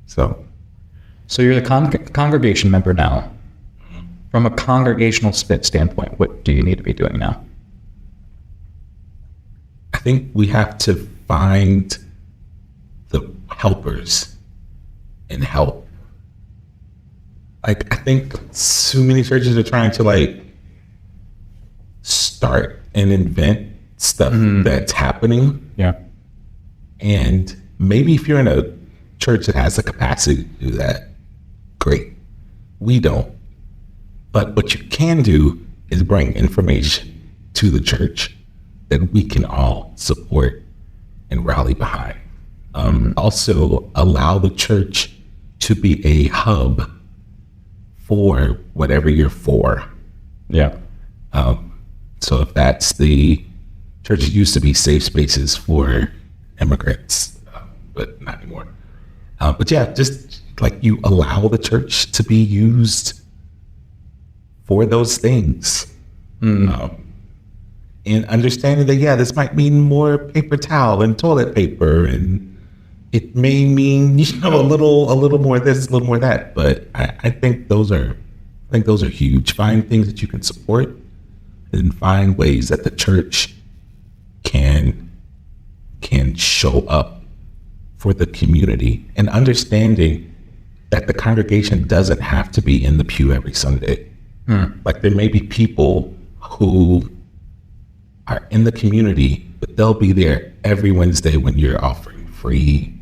So you're the congregation member now. From a congregational standpoint, what do you need to be doing now? I think we have to find the helpers and help. Like, I think so many churches are trying to like start and invent stuff that's happening. Yeah. And maybe if you're in a church that has the capacity to do that, great. We don't. But what you can do is bring information to the church that we can all support and rally behind. Also allow the church to be a hub for whatever you're for. Yeah. So if that's the church, used to be safe spaces for immigrants, but not anymore. But yeah, just like you allow the church to be used for those things. And understanding that, yeah, this might mean more paper towel and toilet paper, and it may mean, a little more this, a little more that. But I think those are huge. Find things that you can support, and find ways that the church can show up for the community, and understanding that the congregation doesn't have to be in the pew every Sunday. Like, there may be people who are in the community, but they'll be there every Wednesday when you're offering free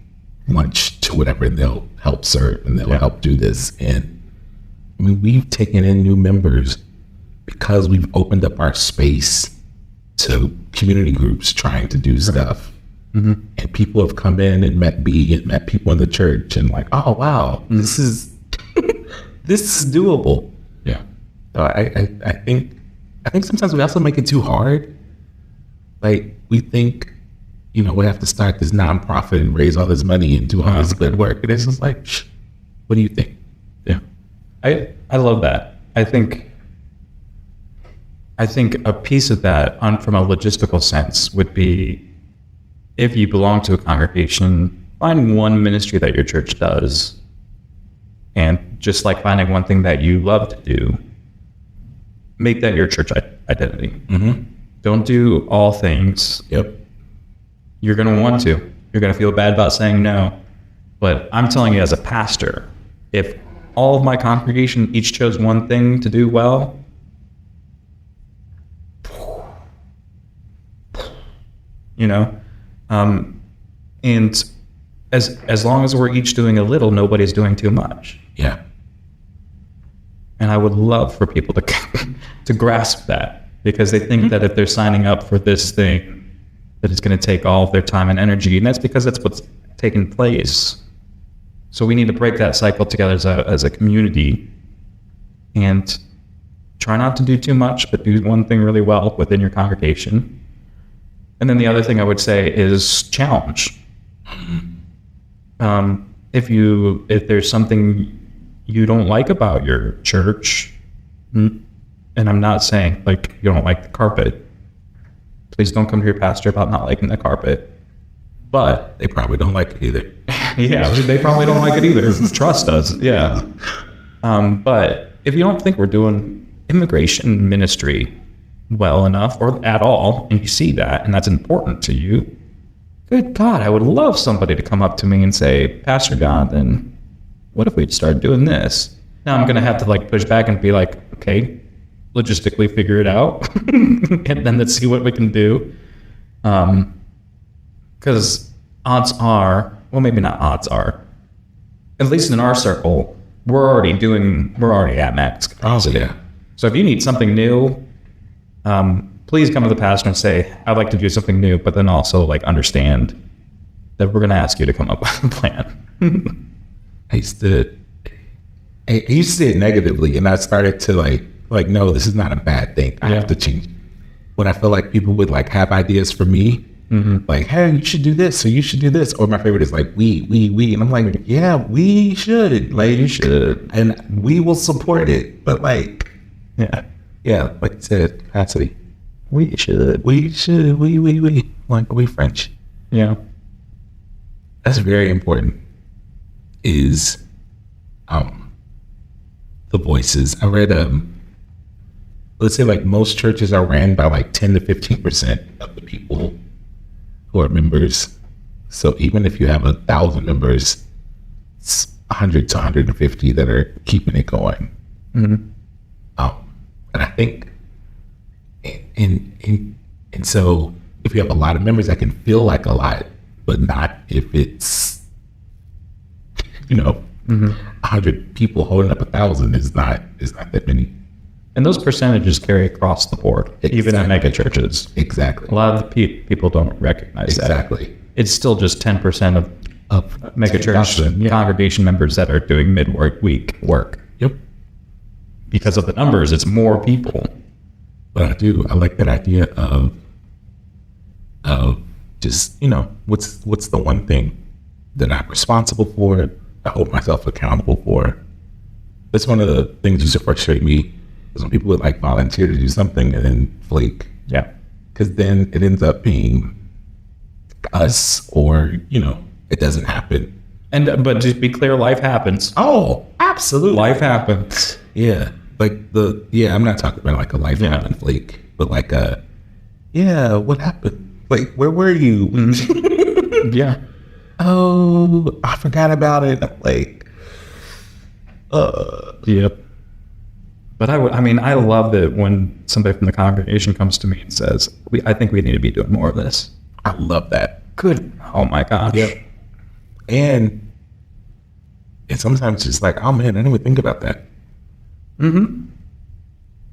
lunch to whatever, and they'll help serve and they'll help do this. And I mean, we've taken in new members because we've opened up our space to community groups trying to do stuff. And people have come in and met people in the church, and like, oh wow, this is doable. Yeah. So I think sometimes we also make it too hard. Like, we think, we have to start this nonprofit and raise all this money and do all this good work. And it's just like, what do you think? Yeah. I love that. I think a piece of that from a logistical sense would be, if you belong to a congregation, find one ministry that your church does. And just like finding one thing that you love to do, make that your church identity. Mm-hmm. Don't do all things. Yep. You're going to want to. You're going to feel bad about saying no. But I'm telling you as a pastor, if all of my congregation each chose one thing to do well, and as long as we're each doing a little, nobody's doing too much. Yeah. And I would love for people to grasp that, because they think that if they're signing up for this thing, that it's going to take all of their time and energy. And that's because that's what's taking place. So we need to break that cycle together as a community and try not to do too much, but do one thing really well within your congregation. And then the other thing I would say is challenge. If there's something you don't like about your church, and I'm not saying like you don't like the carpet, please don't come to your pastor about not liking the carpet. But they probably don't like it either. Yeah, they probably don't like it either. Trust us. Yeah. But if you don't think we're doing immigration ministry well enough or at all, and you see that, and that's important to you, good God, I would love somebody to come up to me and say, Pastor Jonathan, what if we'd start doing this? Now I'm going to have to like push back and be like, okay, logistically figure it out, and then let's see what we can do. Because odds are, well, maybe not odds are, at least in our circle, we're already at max capacity. Oh, yeah. So if you need something new, please come to the pastor and say, I'd like to do something new, but then also like understand that we're going to ask you to come up with a plan. I used to say it negatively, and I started to like, no, this is not a bad thing. I have to change. When I feel like people would like have ideas for me, like, hey, you should do this, or you should do this. Or my favorite is like, we. And I'm like, yeah, we should. Like, you should. And we will support it. But like, yeah, like you said, capacity. We should. We. Like, we French. Yeah. That's very important. Is the voices. I read let's say like most churches are ran by like 10 to 15% of the people who are members. So even if you have 1,000 members, it's 100 to 150 that are keeping it going. Mm-hmm. And I think, and so if you have a lot of members, that can feel like a lot, but not if it's, 100 people holding up 1,000 is not that many. And those percentages carry across the board, even in mega churches. Exactly. A lot of the people don't recognize that. Exactly. It's still just 10% of mega church congregation members that are doing week work. Yep. Because of the numbers, it's more people. But I like that idea of just, what's the one thing that I'm responsible for, I hold myself accountable for. That's one of the things that used to frustrate me, is when people would like volunteer to do something and then flake. Yeah. Because then it ends up being us, or, it doesn't happen. But just be clear, life happens. Oh, absolutely. Life happens. Yeah. Like I'm not talking about like a life happen flake, but like what happened? Like, where were you? Yeah. Oh, I forgot about it. I'm like, Yep. But I love it when somebody from the congregation comes to me and says, I think we need to be doing more of this. I love that. Good. Oh my gosh. Yep. And sometimes it's like, oh man, I didn't even think about that. Mm-hmm.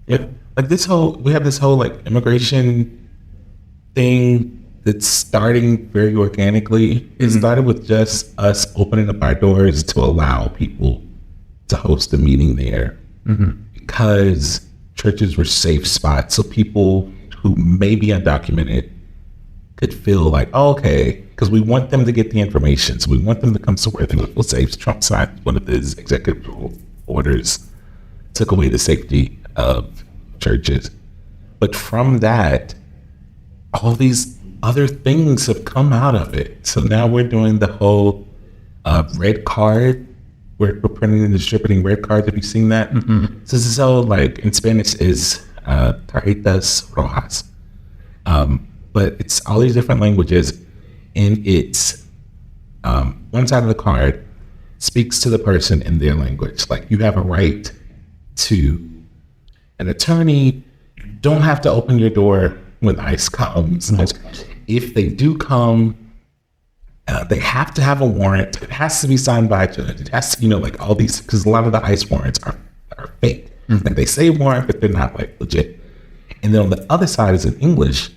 Yeah. Like we have this whole like immigration thing that's starting very organically. It started with just us opening up our doors to allow people to host a meeting there, because churches were safe spots. So people who may be undocumented could feel like, oh, okay, because we want them to get the information. So we want them to come somewhere. We'll say Trump signed one of his executive orders, took away the safety of churches. But from that, all these other things have come out of it. So now we're doing the whole red card. We're printing and distributing red cards. Have you seen that? Mm-hmm. So like in Spanish is tarjetas rojas. But it's all these different languages, and it's one side of the card speaks to the person in their language. Like, you have a right to an attorney. You don't have to open your door when ICE comes. If they do come, they have to have a warrant. It has to be signed by a judge. It has to, like all these, because a lot of the ICE warrants are fake. Mm-hmm. Like, they say warrant, but they're not like legit. And then on the other side is in English,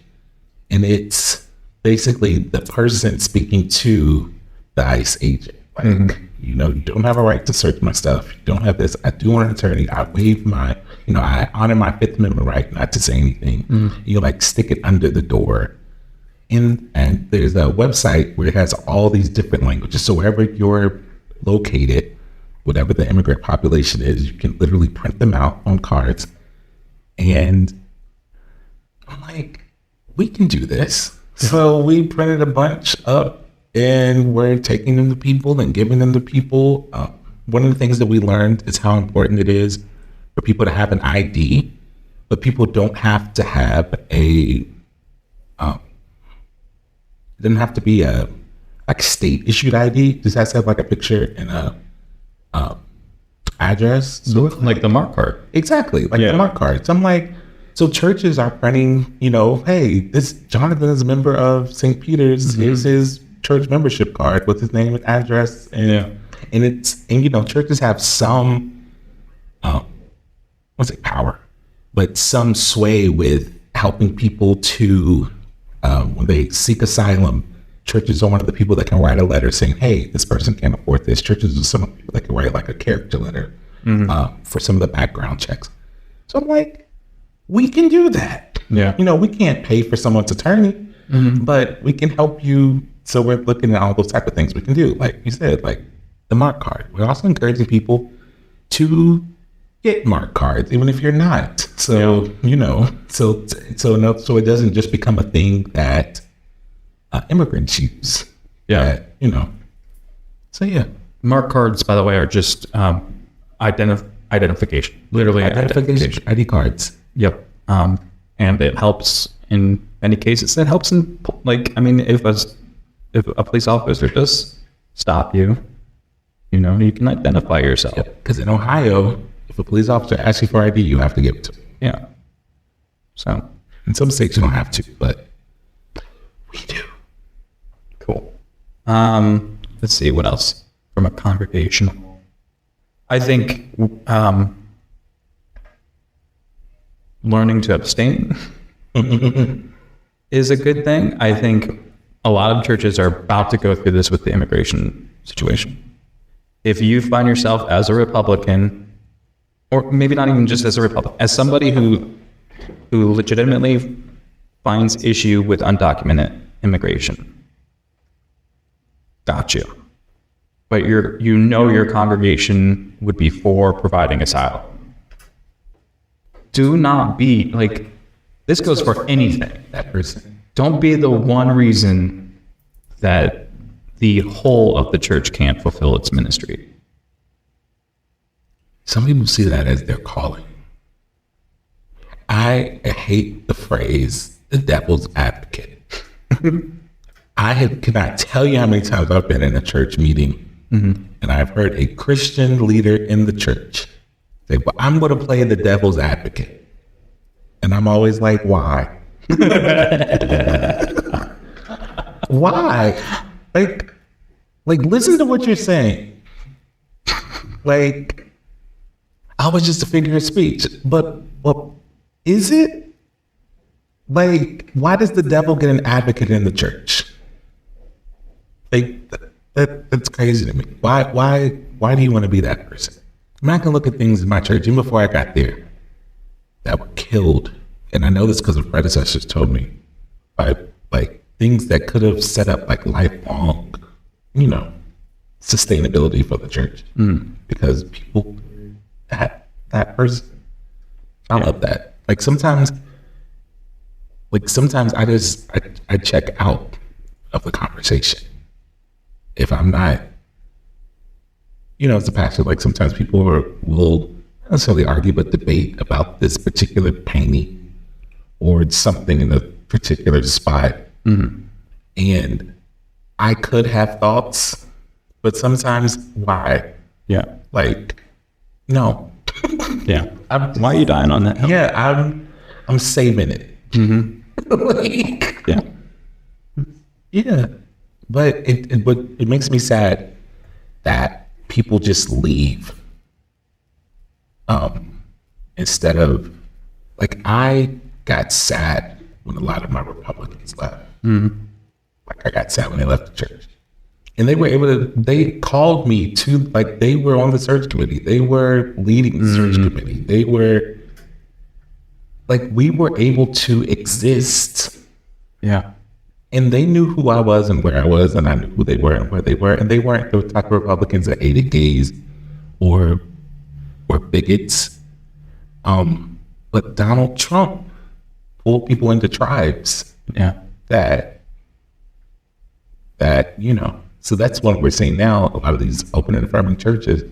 and it's basically the person speaking to the ICE agent. Like, mm-hmm. You don't have a right to search my stuff. You don't have this. I do want an attorney. I waive my, I honor my Fifth Amendment right not to say anything. Mm-hmm. You like stick it under the door. And there's a website where it has all these different languages. So wherever you're located, whatever the immigrant population is, you can literally print them out on cards. And I'm like, we can do this. So we printed a bunch up, and we're taking them to people and giving them to people. One of the things that we learned is how important it is for people to have an ID, but people don't have to have it doesn't have to be a state issued ID. Just has to have like a picture and a address. So like the mark card. Exactly. Like the mark card. So I'm like, so churches are printing, hey, this Jonathan is a member of St. Peter's. Mm-hmm. Here's his church membership card with his name and address. And churches have some, power, but some sway with helping people to, when they seek asylum. Churches are one of the people that can write a letter saying, hey, this person can't afford this. Churches are some of the people that can write like a character letter for some of the background checks. So I'm like, we can do that. Yeah. We can't pay for someone's attorney, but we can help you. So we're looking at all those type of things we can do. Like you said, like the mark card. We're also encouraging people to get mark cards, even if you're not. So, so it doesn't just become a thing that immigrants use. Yeah. So yeah. Mark cards, by the way, are just identification. Literally identification. ID cards. Yep. And it helps in many cases. It helps in, if a police officer does stop you, you can identify yourself. Because in Ohio, if a police officer asks you for ID, you have to give it to them. Yeah. So in some states you don't have to, but we do. Cool. Let's see what else from a congregation. I think learning to abstain is a good thing. I think a lot of churches are about to go through this with the immigration situation. If you find yourself as a Republican, or maybe not even just as a Republican, as somebody who legitimately finds issue with undocumented immigration, got you. But your congregation would be for providing asylum. Do not be this goes for anything. That person. Don't be the one reason that the whole of the church can't fulfill its ministry. Some people see that as their calling. I hate the phrase, the devil's advocate. I cannot tell you how many times I've been in a church meeting and I've heard a Christian leader in the church say, well, I'm going to play the devil's advocate. And I'm always like, why? Why? Like, listen to what you're saying. I was just a figure of speech. But is it? Why does the devil get an advocate in the church? That's crazy to me. Why do you want to be that person? I can look at things in my church, even before I got there, that were killed. And I know this because the predecessors told me by things that could have set up like lifelong, sustainability for the church. Because people, that person, I love that. Like sometimes I check out of the conversation. If I'm not, as a pastor, like sometimes people will not necessarily argue, but debate about this particular painting or something in a particular spot. And I could have thoughts, but sometimes why? Yeah. Like, no. Yeah. Why are you dying on that hill? Yeah, I'm saving it. Like, yeah. But it makes me sad that people just leave. Instead of, like, I got sad when a lot of my Republicans left. Like, I got sad when they left the church. And they called me to, like, they were on the search committee. They were leading the search committee. They were, like, we were able to exist. Yeah. And they knew who I was and where I was, and I knew who they were and where they were. And they weren't the type of Republicans that hated gays or bigots. But Donald Trump pulled people into tribes. Yeah. That, so that's what we're seeing now. A lot of these open and affirming churches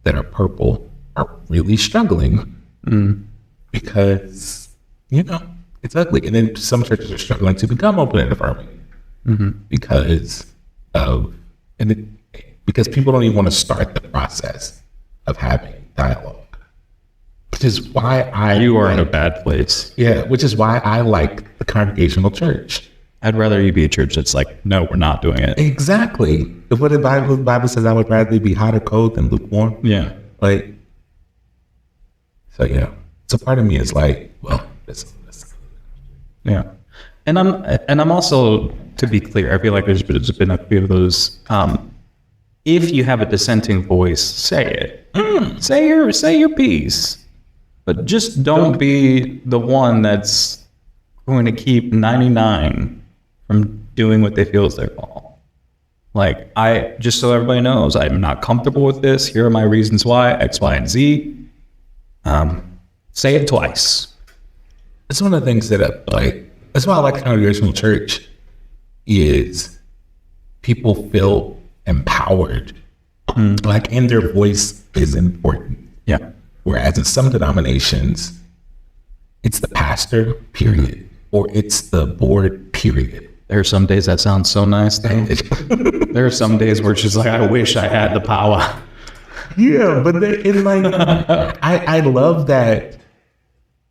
that are purple are really struggling because, it's ugly. And then some churches are struggling to become open and affirming because people don't even want to start the process of having dialogue. Which is why you are in a bad place. Yeah, which is why I like the Congregational Church. I'd rather you be a church that's like, no, we're not doing it. Exactly. What the Bible says, I would rather be hot or cold than lukewarm. Yeah. Like, so yeah. So part of me is like, well, this. Yeah. And I'm also, to be clear, I feel like there's been a few of those, if you have a dissenting voice, say it. Say your piece. But just don't be the one that's going to keep 99 from doing what they feel is their fault. Like, just so everybody knows, I'm not comfortable with this. Here are my reasons why, X, Y, and Z. Say it twice. It's one of the things that, that's why I like Congregational Church, is people feel empowered. Like, and their voice is important. Yeah. Whereas in some denominations, it's the pastor, period, or it's the board, period. There are some days that sounds so nice, though. There are some days where it's just like, I wish I had the power. Yeah, but it's like, I love that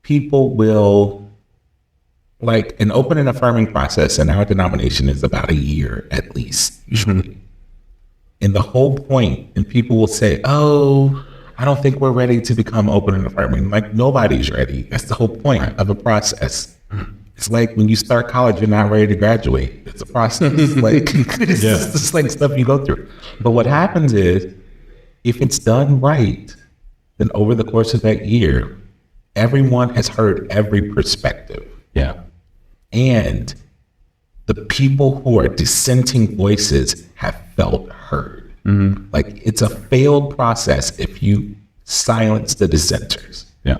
people will, like, an open and affirming process in our denomination is about a year at least, usually. And the whole point, and people will say, oh, I don't think we're ready to become open and affirming. Like, nobody's ready. That's the whole point of a process. It's like when you start college, you're not ready to graduate. It's a process. It's just like stuff you go through. But what happens is, if it's done right, then over the course of that year, everyone has heard every perspective. Yeah. And the people who are dissenting voices have felt heard. Like, it's a failed process if you silence the dissenters. Yeah.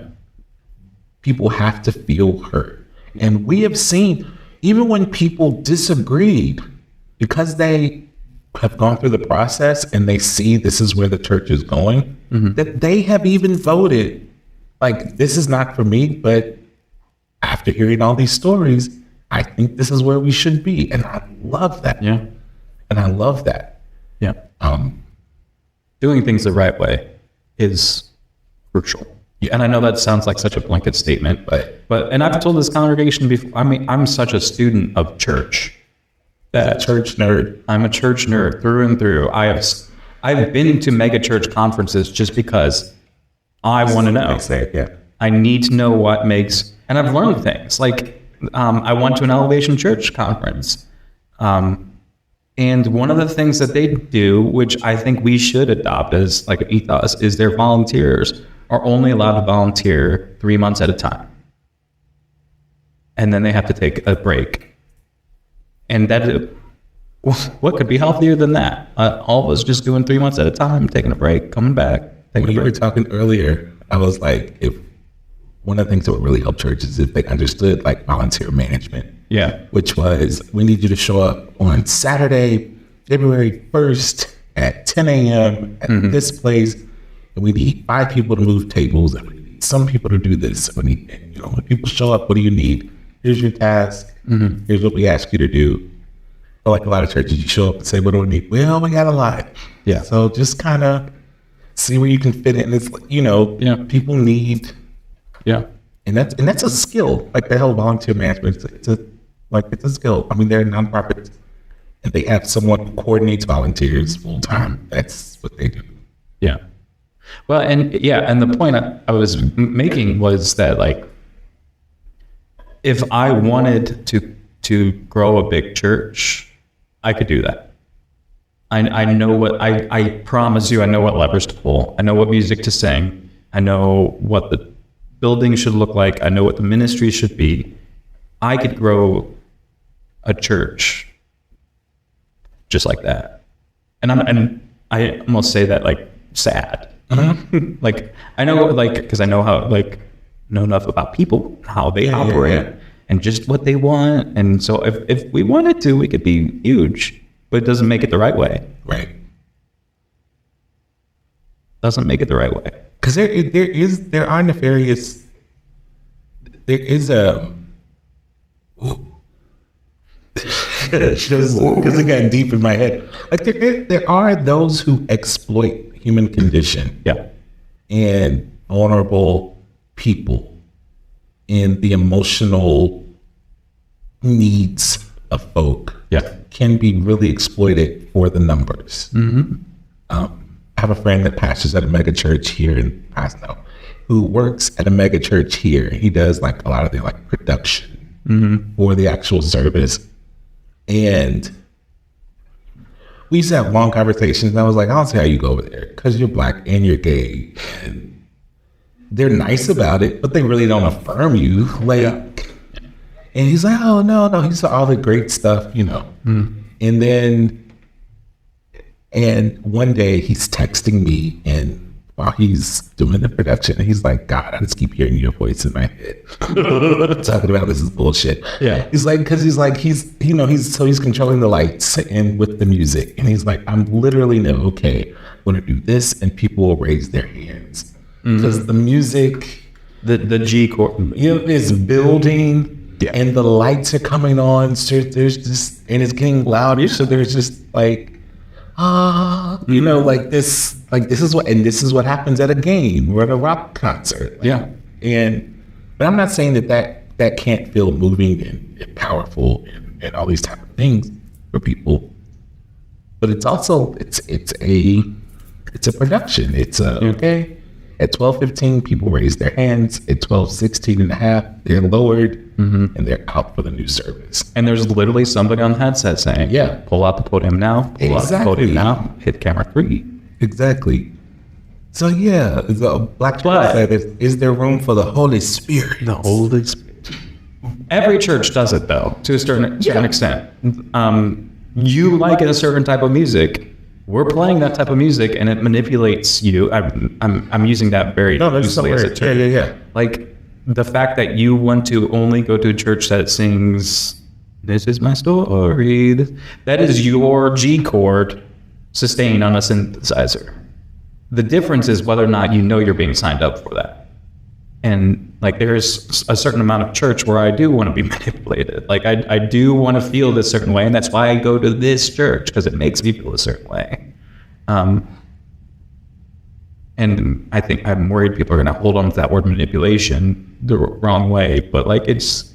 People have to feel heard. And we have seen, even when people disagreed, because they have gone through the process and they see this is where the church is going, that they have even voted, like, this is not for me, but after hearing all these stories, I think this is where we should be. And I love that. Yeah. And I love that. Yeah. Doing things the right way is crucial. Yeah. And I know that sounds like such a blanket statement, but and I've told this congregation before, I mean, I'm such a student of church. That church nerd. I'm a church nerd through and through. I've been to mega church conferences just because I want to know. Yeah. I need to know what makes, and I've learned things. Like, I went to an Elevation Church conference. And one of the things that they do, which I think we should adopt as like an ethos, is their volunteers are only allowed to volunteer 3 months at a time. And then they have to take a break. And what could be healthier than that? All of us just doing 3 months at a time, taking a break, coming back. When you were talking earlier, I was like, if one of the things that would really help churches is if they understood like volunteer management. Yeah. Which was, we need you to show up on Saturday, February 1st at 10 a.m. at this place. And we need 5 people to move tables. And we need some people to do this. We need, when people show up, what do you need? Here's your task. Here's what we ask you to do. But like a lot of churches, you show up and say, what do we need? Well, we got a lot. Yeah. So just kind of see where you can fit in. It's people need. Yeah. And that's a skill. Like the whole volunteer management, it's a skill. I mean, they're nonprofits and they have someone who coordinates volunteers full time. That's what they do. Yeah. Well, and the point I was making was that like, if I wanted to grow a big church, I could do that. I know what, I promise you, I know what levers to pull. I know what music to sing. I know what the building should look like. I know what the ministry should be. I could grow a church just like that. And I almost say that like sad. Like I know, like, because I know how, like, know enough about people, how they operate, and just what they want. And so if we wanted to, we could be huge, but it doesn't make it the right way. Right. Doesn't make it the right way. Because there are nefarious. There is a. Because it got deep in my head. Like there are those who exploit human condition. Yeah. And vulnerable people and the emotional needs of folk. Yeah. Can be really exploited for the numbers. I have a friend that pastors at a mega church here in Pasno, who works at a mega church here. He does like a lot of the like production for the actual service. And we used to have long conversations. And I was like, I don't see how you go over there because you're Black and you're gay. And they're nice about it, but they really don't affirm you. Like, and he's like, oh, no. He saw all the great stuff, And then, and one day he's texting me, and while he's doing the production, he's like, God, I just keep hearing your voice in my head. Talking about this is bullshit. Yeah. He's like, because he's controlling the lights and with the music. And he's like, I'm literally okay. I'm going to do this, and people will raise their hands. Because the music, The G chord, is building. Yeah. And the lights are coming on, so there's just, and it's getting louder. So there's just like, like this is what happens at a game or at a rock concert. Yeah. But I'm not saying that can't feel moving and powerful and all these type of things for people. But it's also, it's a production. It's okay. At 12:15, people raise their hands. At 12:16 and a half, they're lowered, and they're out for the new service. And there's literally somebody on the headset saying, pull out the podium now, pull out the podium now, hit camera 3. Exactly. So the Black church said, is there room for the Holy Spirit? The Holy Spirit. Every church does it, though, to a certain extent. You like a certain type of music. We're playing that type of music, and it manipulates you. I'm using that very loosely as a term. Yeah. Like the fact that you want to only go to a church that sings "This is my story," that is your G chord sustained on a synthesizer. The difference is whether or not you know you're being signed up for that. And like there's a certain amount of church where I do want to be manipulated. Like I do want to feel this certain way, and that's why I go to this church, because it makes me feel a certain way. And I think I'm worried people are going to hold on to that word manipulation the wrong way. But like it's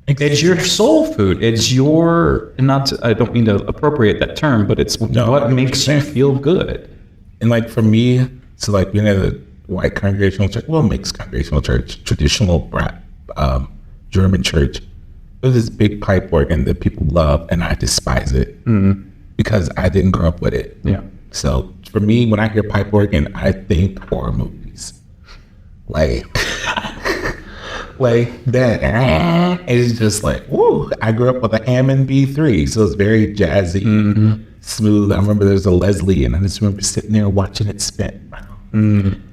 your soul food. It's your, and I don't mean to appropriate that term, but it's what makes you feel good. And like for me, so like being at a white congregational church, mixed congregational church, traditional German church, there's this big pipe organ that people love, and I despise it because I didn't grow up with it. Yeah. So for me, when I hear pipe organ, I think horror movies. Like like that. It's just like, woo. I grew up with a Hammond B3, so it's very jazzy, smooth. I remember there's a Leslie, and I just remember sitting there watching it spin round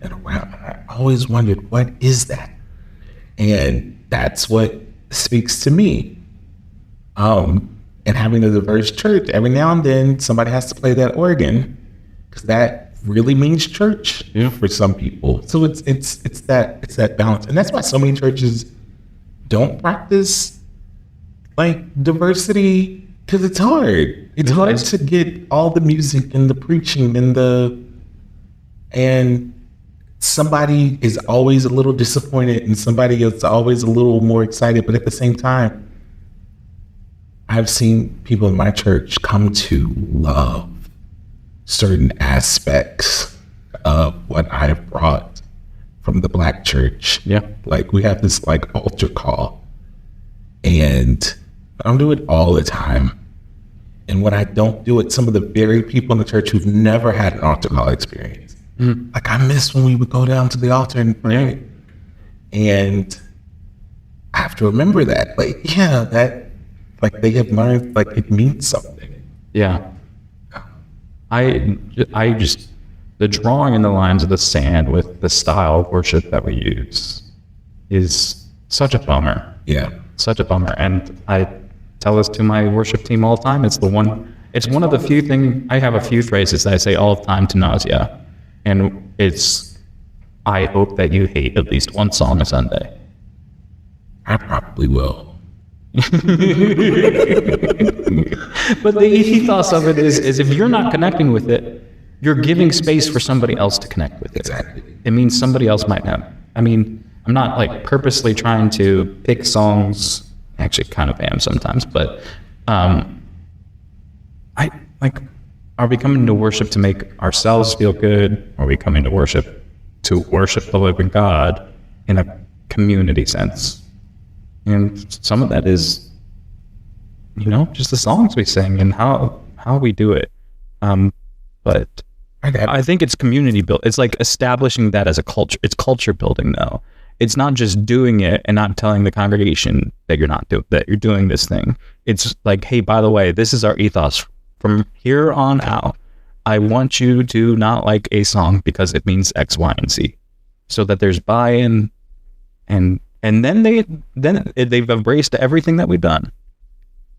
and around. I always wondered, what is that? And that's what speaks to me. And having a diverse church, every now and then somebody has to play that organ, because that really means church for some people. So it's that balance, and that's why so many churches don't practice like diversity, because it's hard. It's hard to get all the music and the preaching and somebody is always a little disappointed and somebody is always a little more excited, but at the same time, I've seen people in my church come to love certain aspects of what I've brought from the Black church. Yeah. Like we have this like altar call, and I don't do it all the time. And when I don't do it, some of the very people in the church who've never had an altar call experience, like I miss when we would go down to the altar and pray. And I have to remember that, like, yeah, that, like they have learned, like it means something. Yeah. I just, the drawing in the lines of the sand with the style of worship that we use is such a bummer. Yeah. Such a bummer. And I tell this to my worship team all the time. It's one of the few things, I have a few phrases that I say all the time to nausea. And it's, I hope that you hate at least one song a Sunday. I probably will. But the ethos of it is if you're not connecting with it, you're giving space for somebody else to connect with it. Exactly. It means somebody else might know. I mean, I'm not like purposely trying to pick songs. Actually, kind of am sometimes, but I like. Are we coming to worship to make ourselves feel good? Or are we coming to worship the living God in a community sense? And some of that is, just the songs we sing and how we do it. But I think it's community built. It's like establishing that as a culture. It's culture building, though. It's not just doing it and not telling the congregation that you're doing this thing. It's like, hey, by the way, this is our ethos. From here on out, I want you to not like a song because it means X, Y, and Z, so that there's buy-in, and then they've embraced everything that we've done.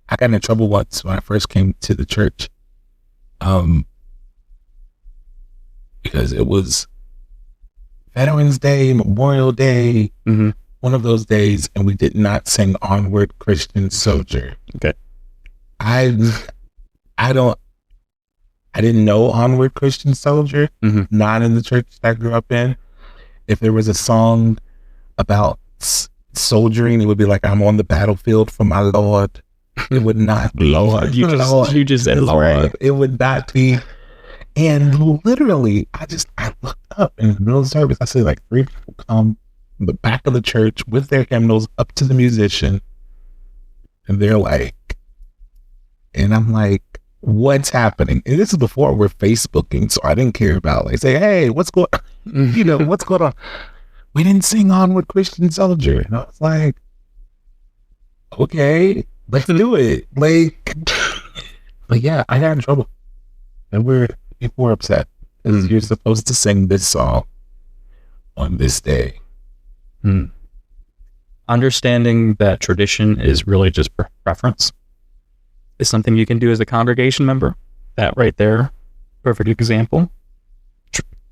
I got in trouble once when I first came to the church, because it was Veterans Day, Memorial Day, one of those days, and we did not sing "Onward, Christian Soldier." Okay, I didn't know "Onward, Christian Soldier," not in the church that I grew up in. If there was a song about soldiering, it would be like, "I'm on the battlefield for my Lord." It would not be. Lord. You just said Lord. Right. It would not be. And literally, I looked up in the middle of the service. I see like 3 people come from the back of the church with their hymnals up to the musician. And they're like, and I'm like, what's happening? And this is before we're Facebooking, so I didn't care about like say, hey, what's going on? What's going on? We didn't sing "Onward, Christian Soldier." And I was like, okay, let's do it. Like, but yeah, I got in trouble. And people were upset because you're supposed to sing this song on this day. Understanding that tradition is really just preference is something you can do as a congregation member. That right there, perfect example.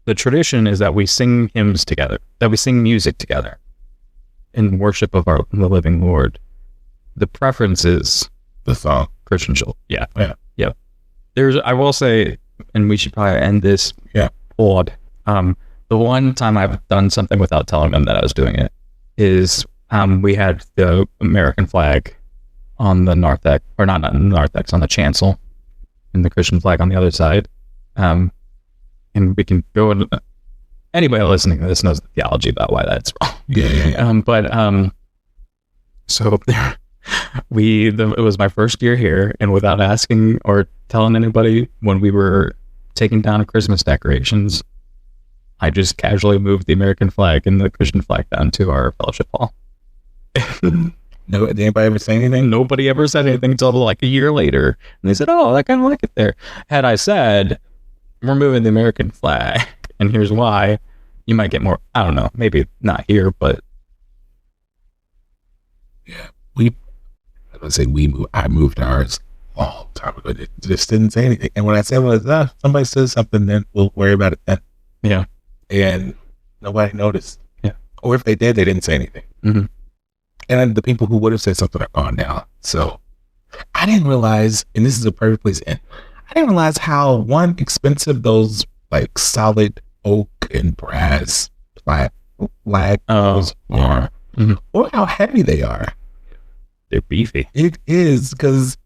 The tradition is that we sing hymns together, that we sing music together in worship of the living Lord. The preference is the song. Christian Schultz. Yeah. I will say, and we should probably end this pod. The one time I've done something without telling them that I was doing it is we had the American flag on the narthex, or not on the narthex, on the chancel, and the Christian flag on the other side. And we can go and anybody listening to this knows the theology about why that's wrong. So there, it was my first year here, and without asking or telling anybody, when we were taking down Christmas decorations, I just casually moved the American flag and the Christian flag down to our fellowship hall. No, did anybody ever say anything? Nobody ever said anything until like a year later. And they said, oh, I kind of like it there. Had I said, we're moving the American flag, and here's why, you might get more, I don't know, maybe not here, but. Yeah, I moved ours a long time ago. They just didn't say anything. And when I said, well, somebody says something, then we'll worry about it then. Yeah. And nobody noticed. Yeah. Or if they did, they didn't say anything. Mm-hmm. And the people who would have said something are gone now. So I didn't realize, and this is a perfect place to end, I didn't realize how expensive those like solid oak and brass flag are. Mm-hmm. Or how heavy they are. They're beefy. It is, because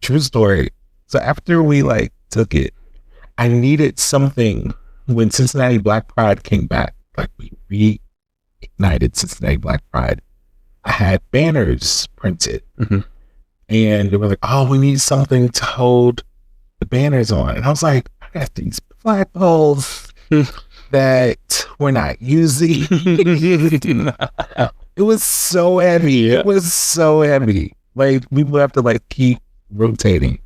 true story. So after we like took it, I needed something when Cincinnati Black Pride came back. Like we reignited Cincinnati Black Pride. I had banners printed, and they were like, "Oh, we need something to hold the banners on." And I was like, "I got these flagpoles that we're not using." It was so heavy. It was so heavy. Like we would have to like keep rotating.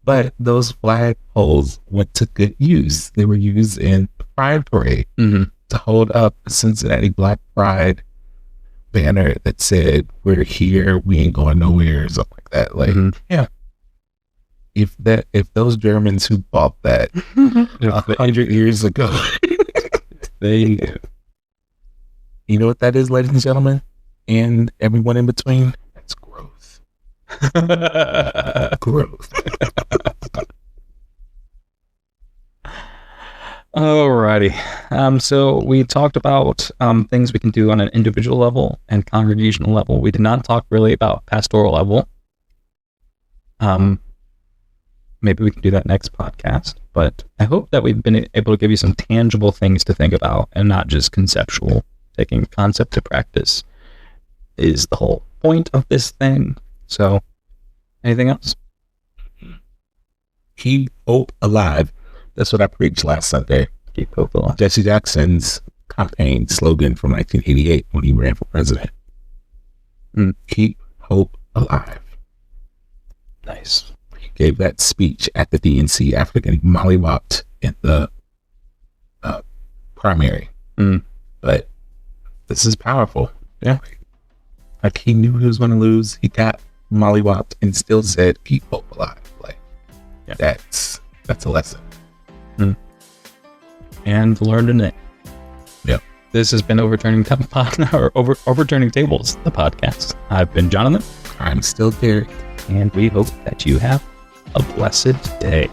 But those flagpoles went to good use. They were used in the Pride Parade to hold up the Cincinnati Black Pride banner that said, "We're here, we ain't going nowhere," or something like that. Like, yeah. If those Germans who bought that 100 years ago, you know what that is, ladies and gentlemen, and everyone in between? That's growth. Growth. Alrighty. So we talked about things we can do on an individual level and congregational level. We did not talk really about pastoral level. Maybe we can do that next podcast. But I hope that we've been able to give you some tangible things to think about and not just conceptual. Taking concept to practice is the whole point of this thing. So, anything else? Keep hope alive. That's what I preached last Sunday. Keep hope alive. Jesse Jackson's campaign slogan from 1988 when he ran for president. Keep hope alive. Nice. He gave that speech at the DNC after getting mollywopped in the primary. But this is powerful. Yeah. Like he knew he was going to lose. He got mollywopped and still said, "Keep hope alive." Like that's a lesson. And learned in it. Yep. This has been Overturning Tables, the podcast. I've been Jonathan. I'm still Derek. And we hope that you have a blessed day.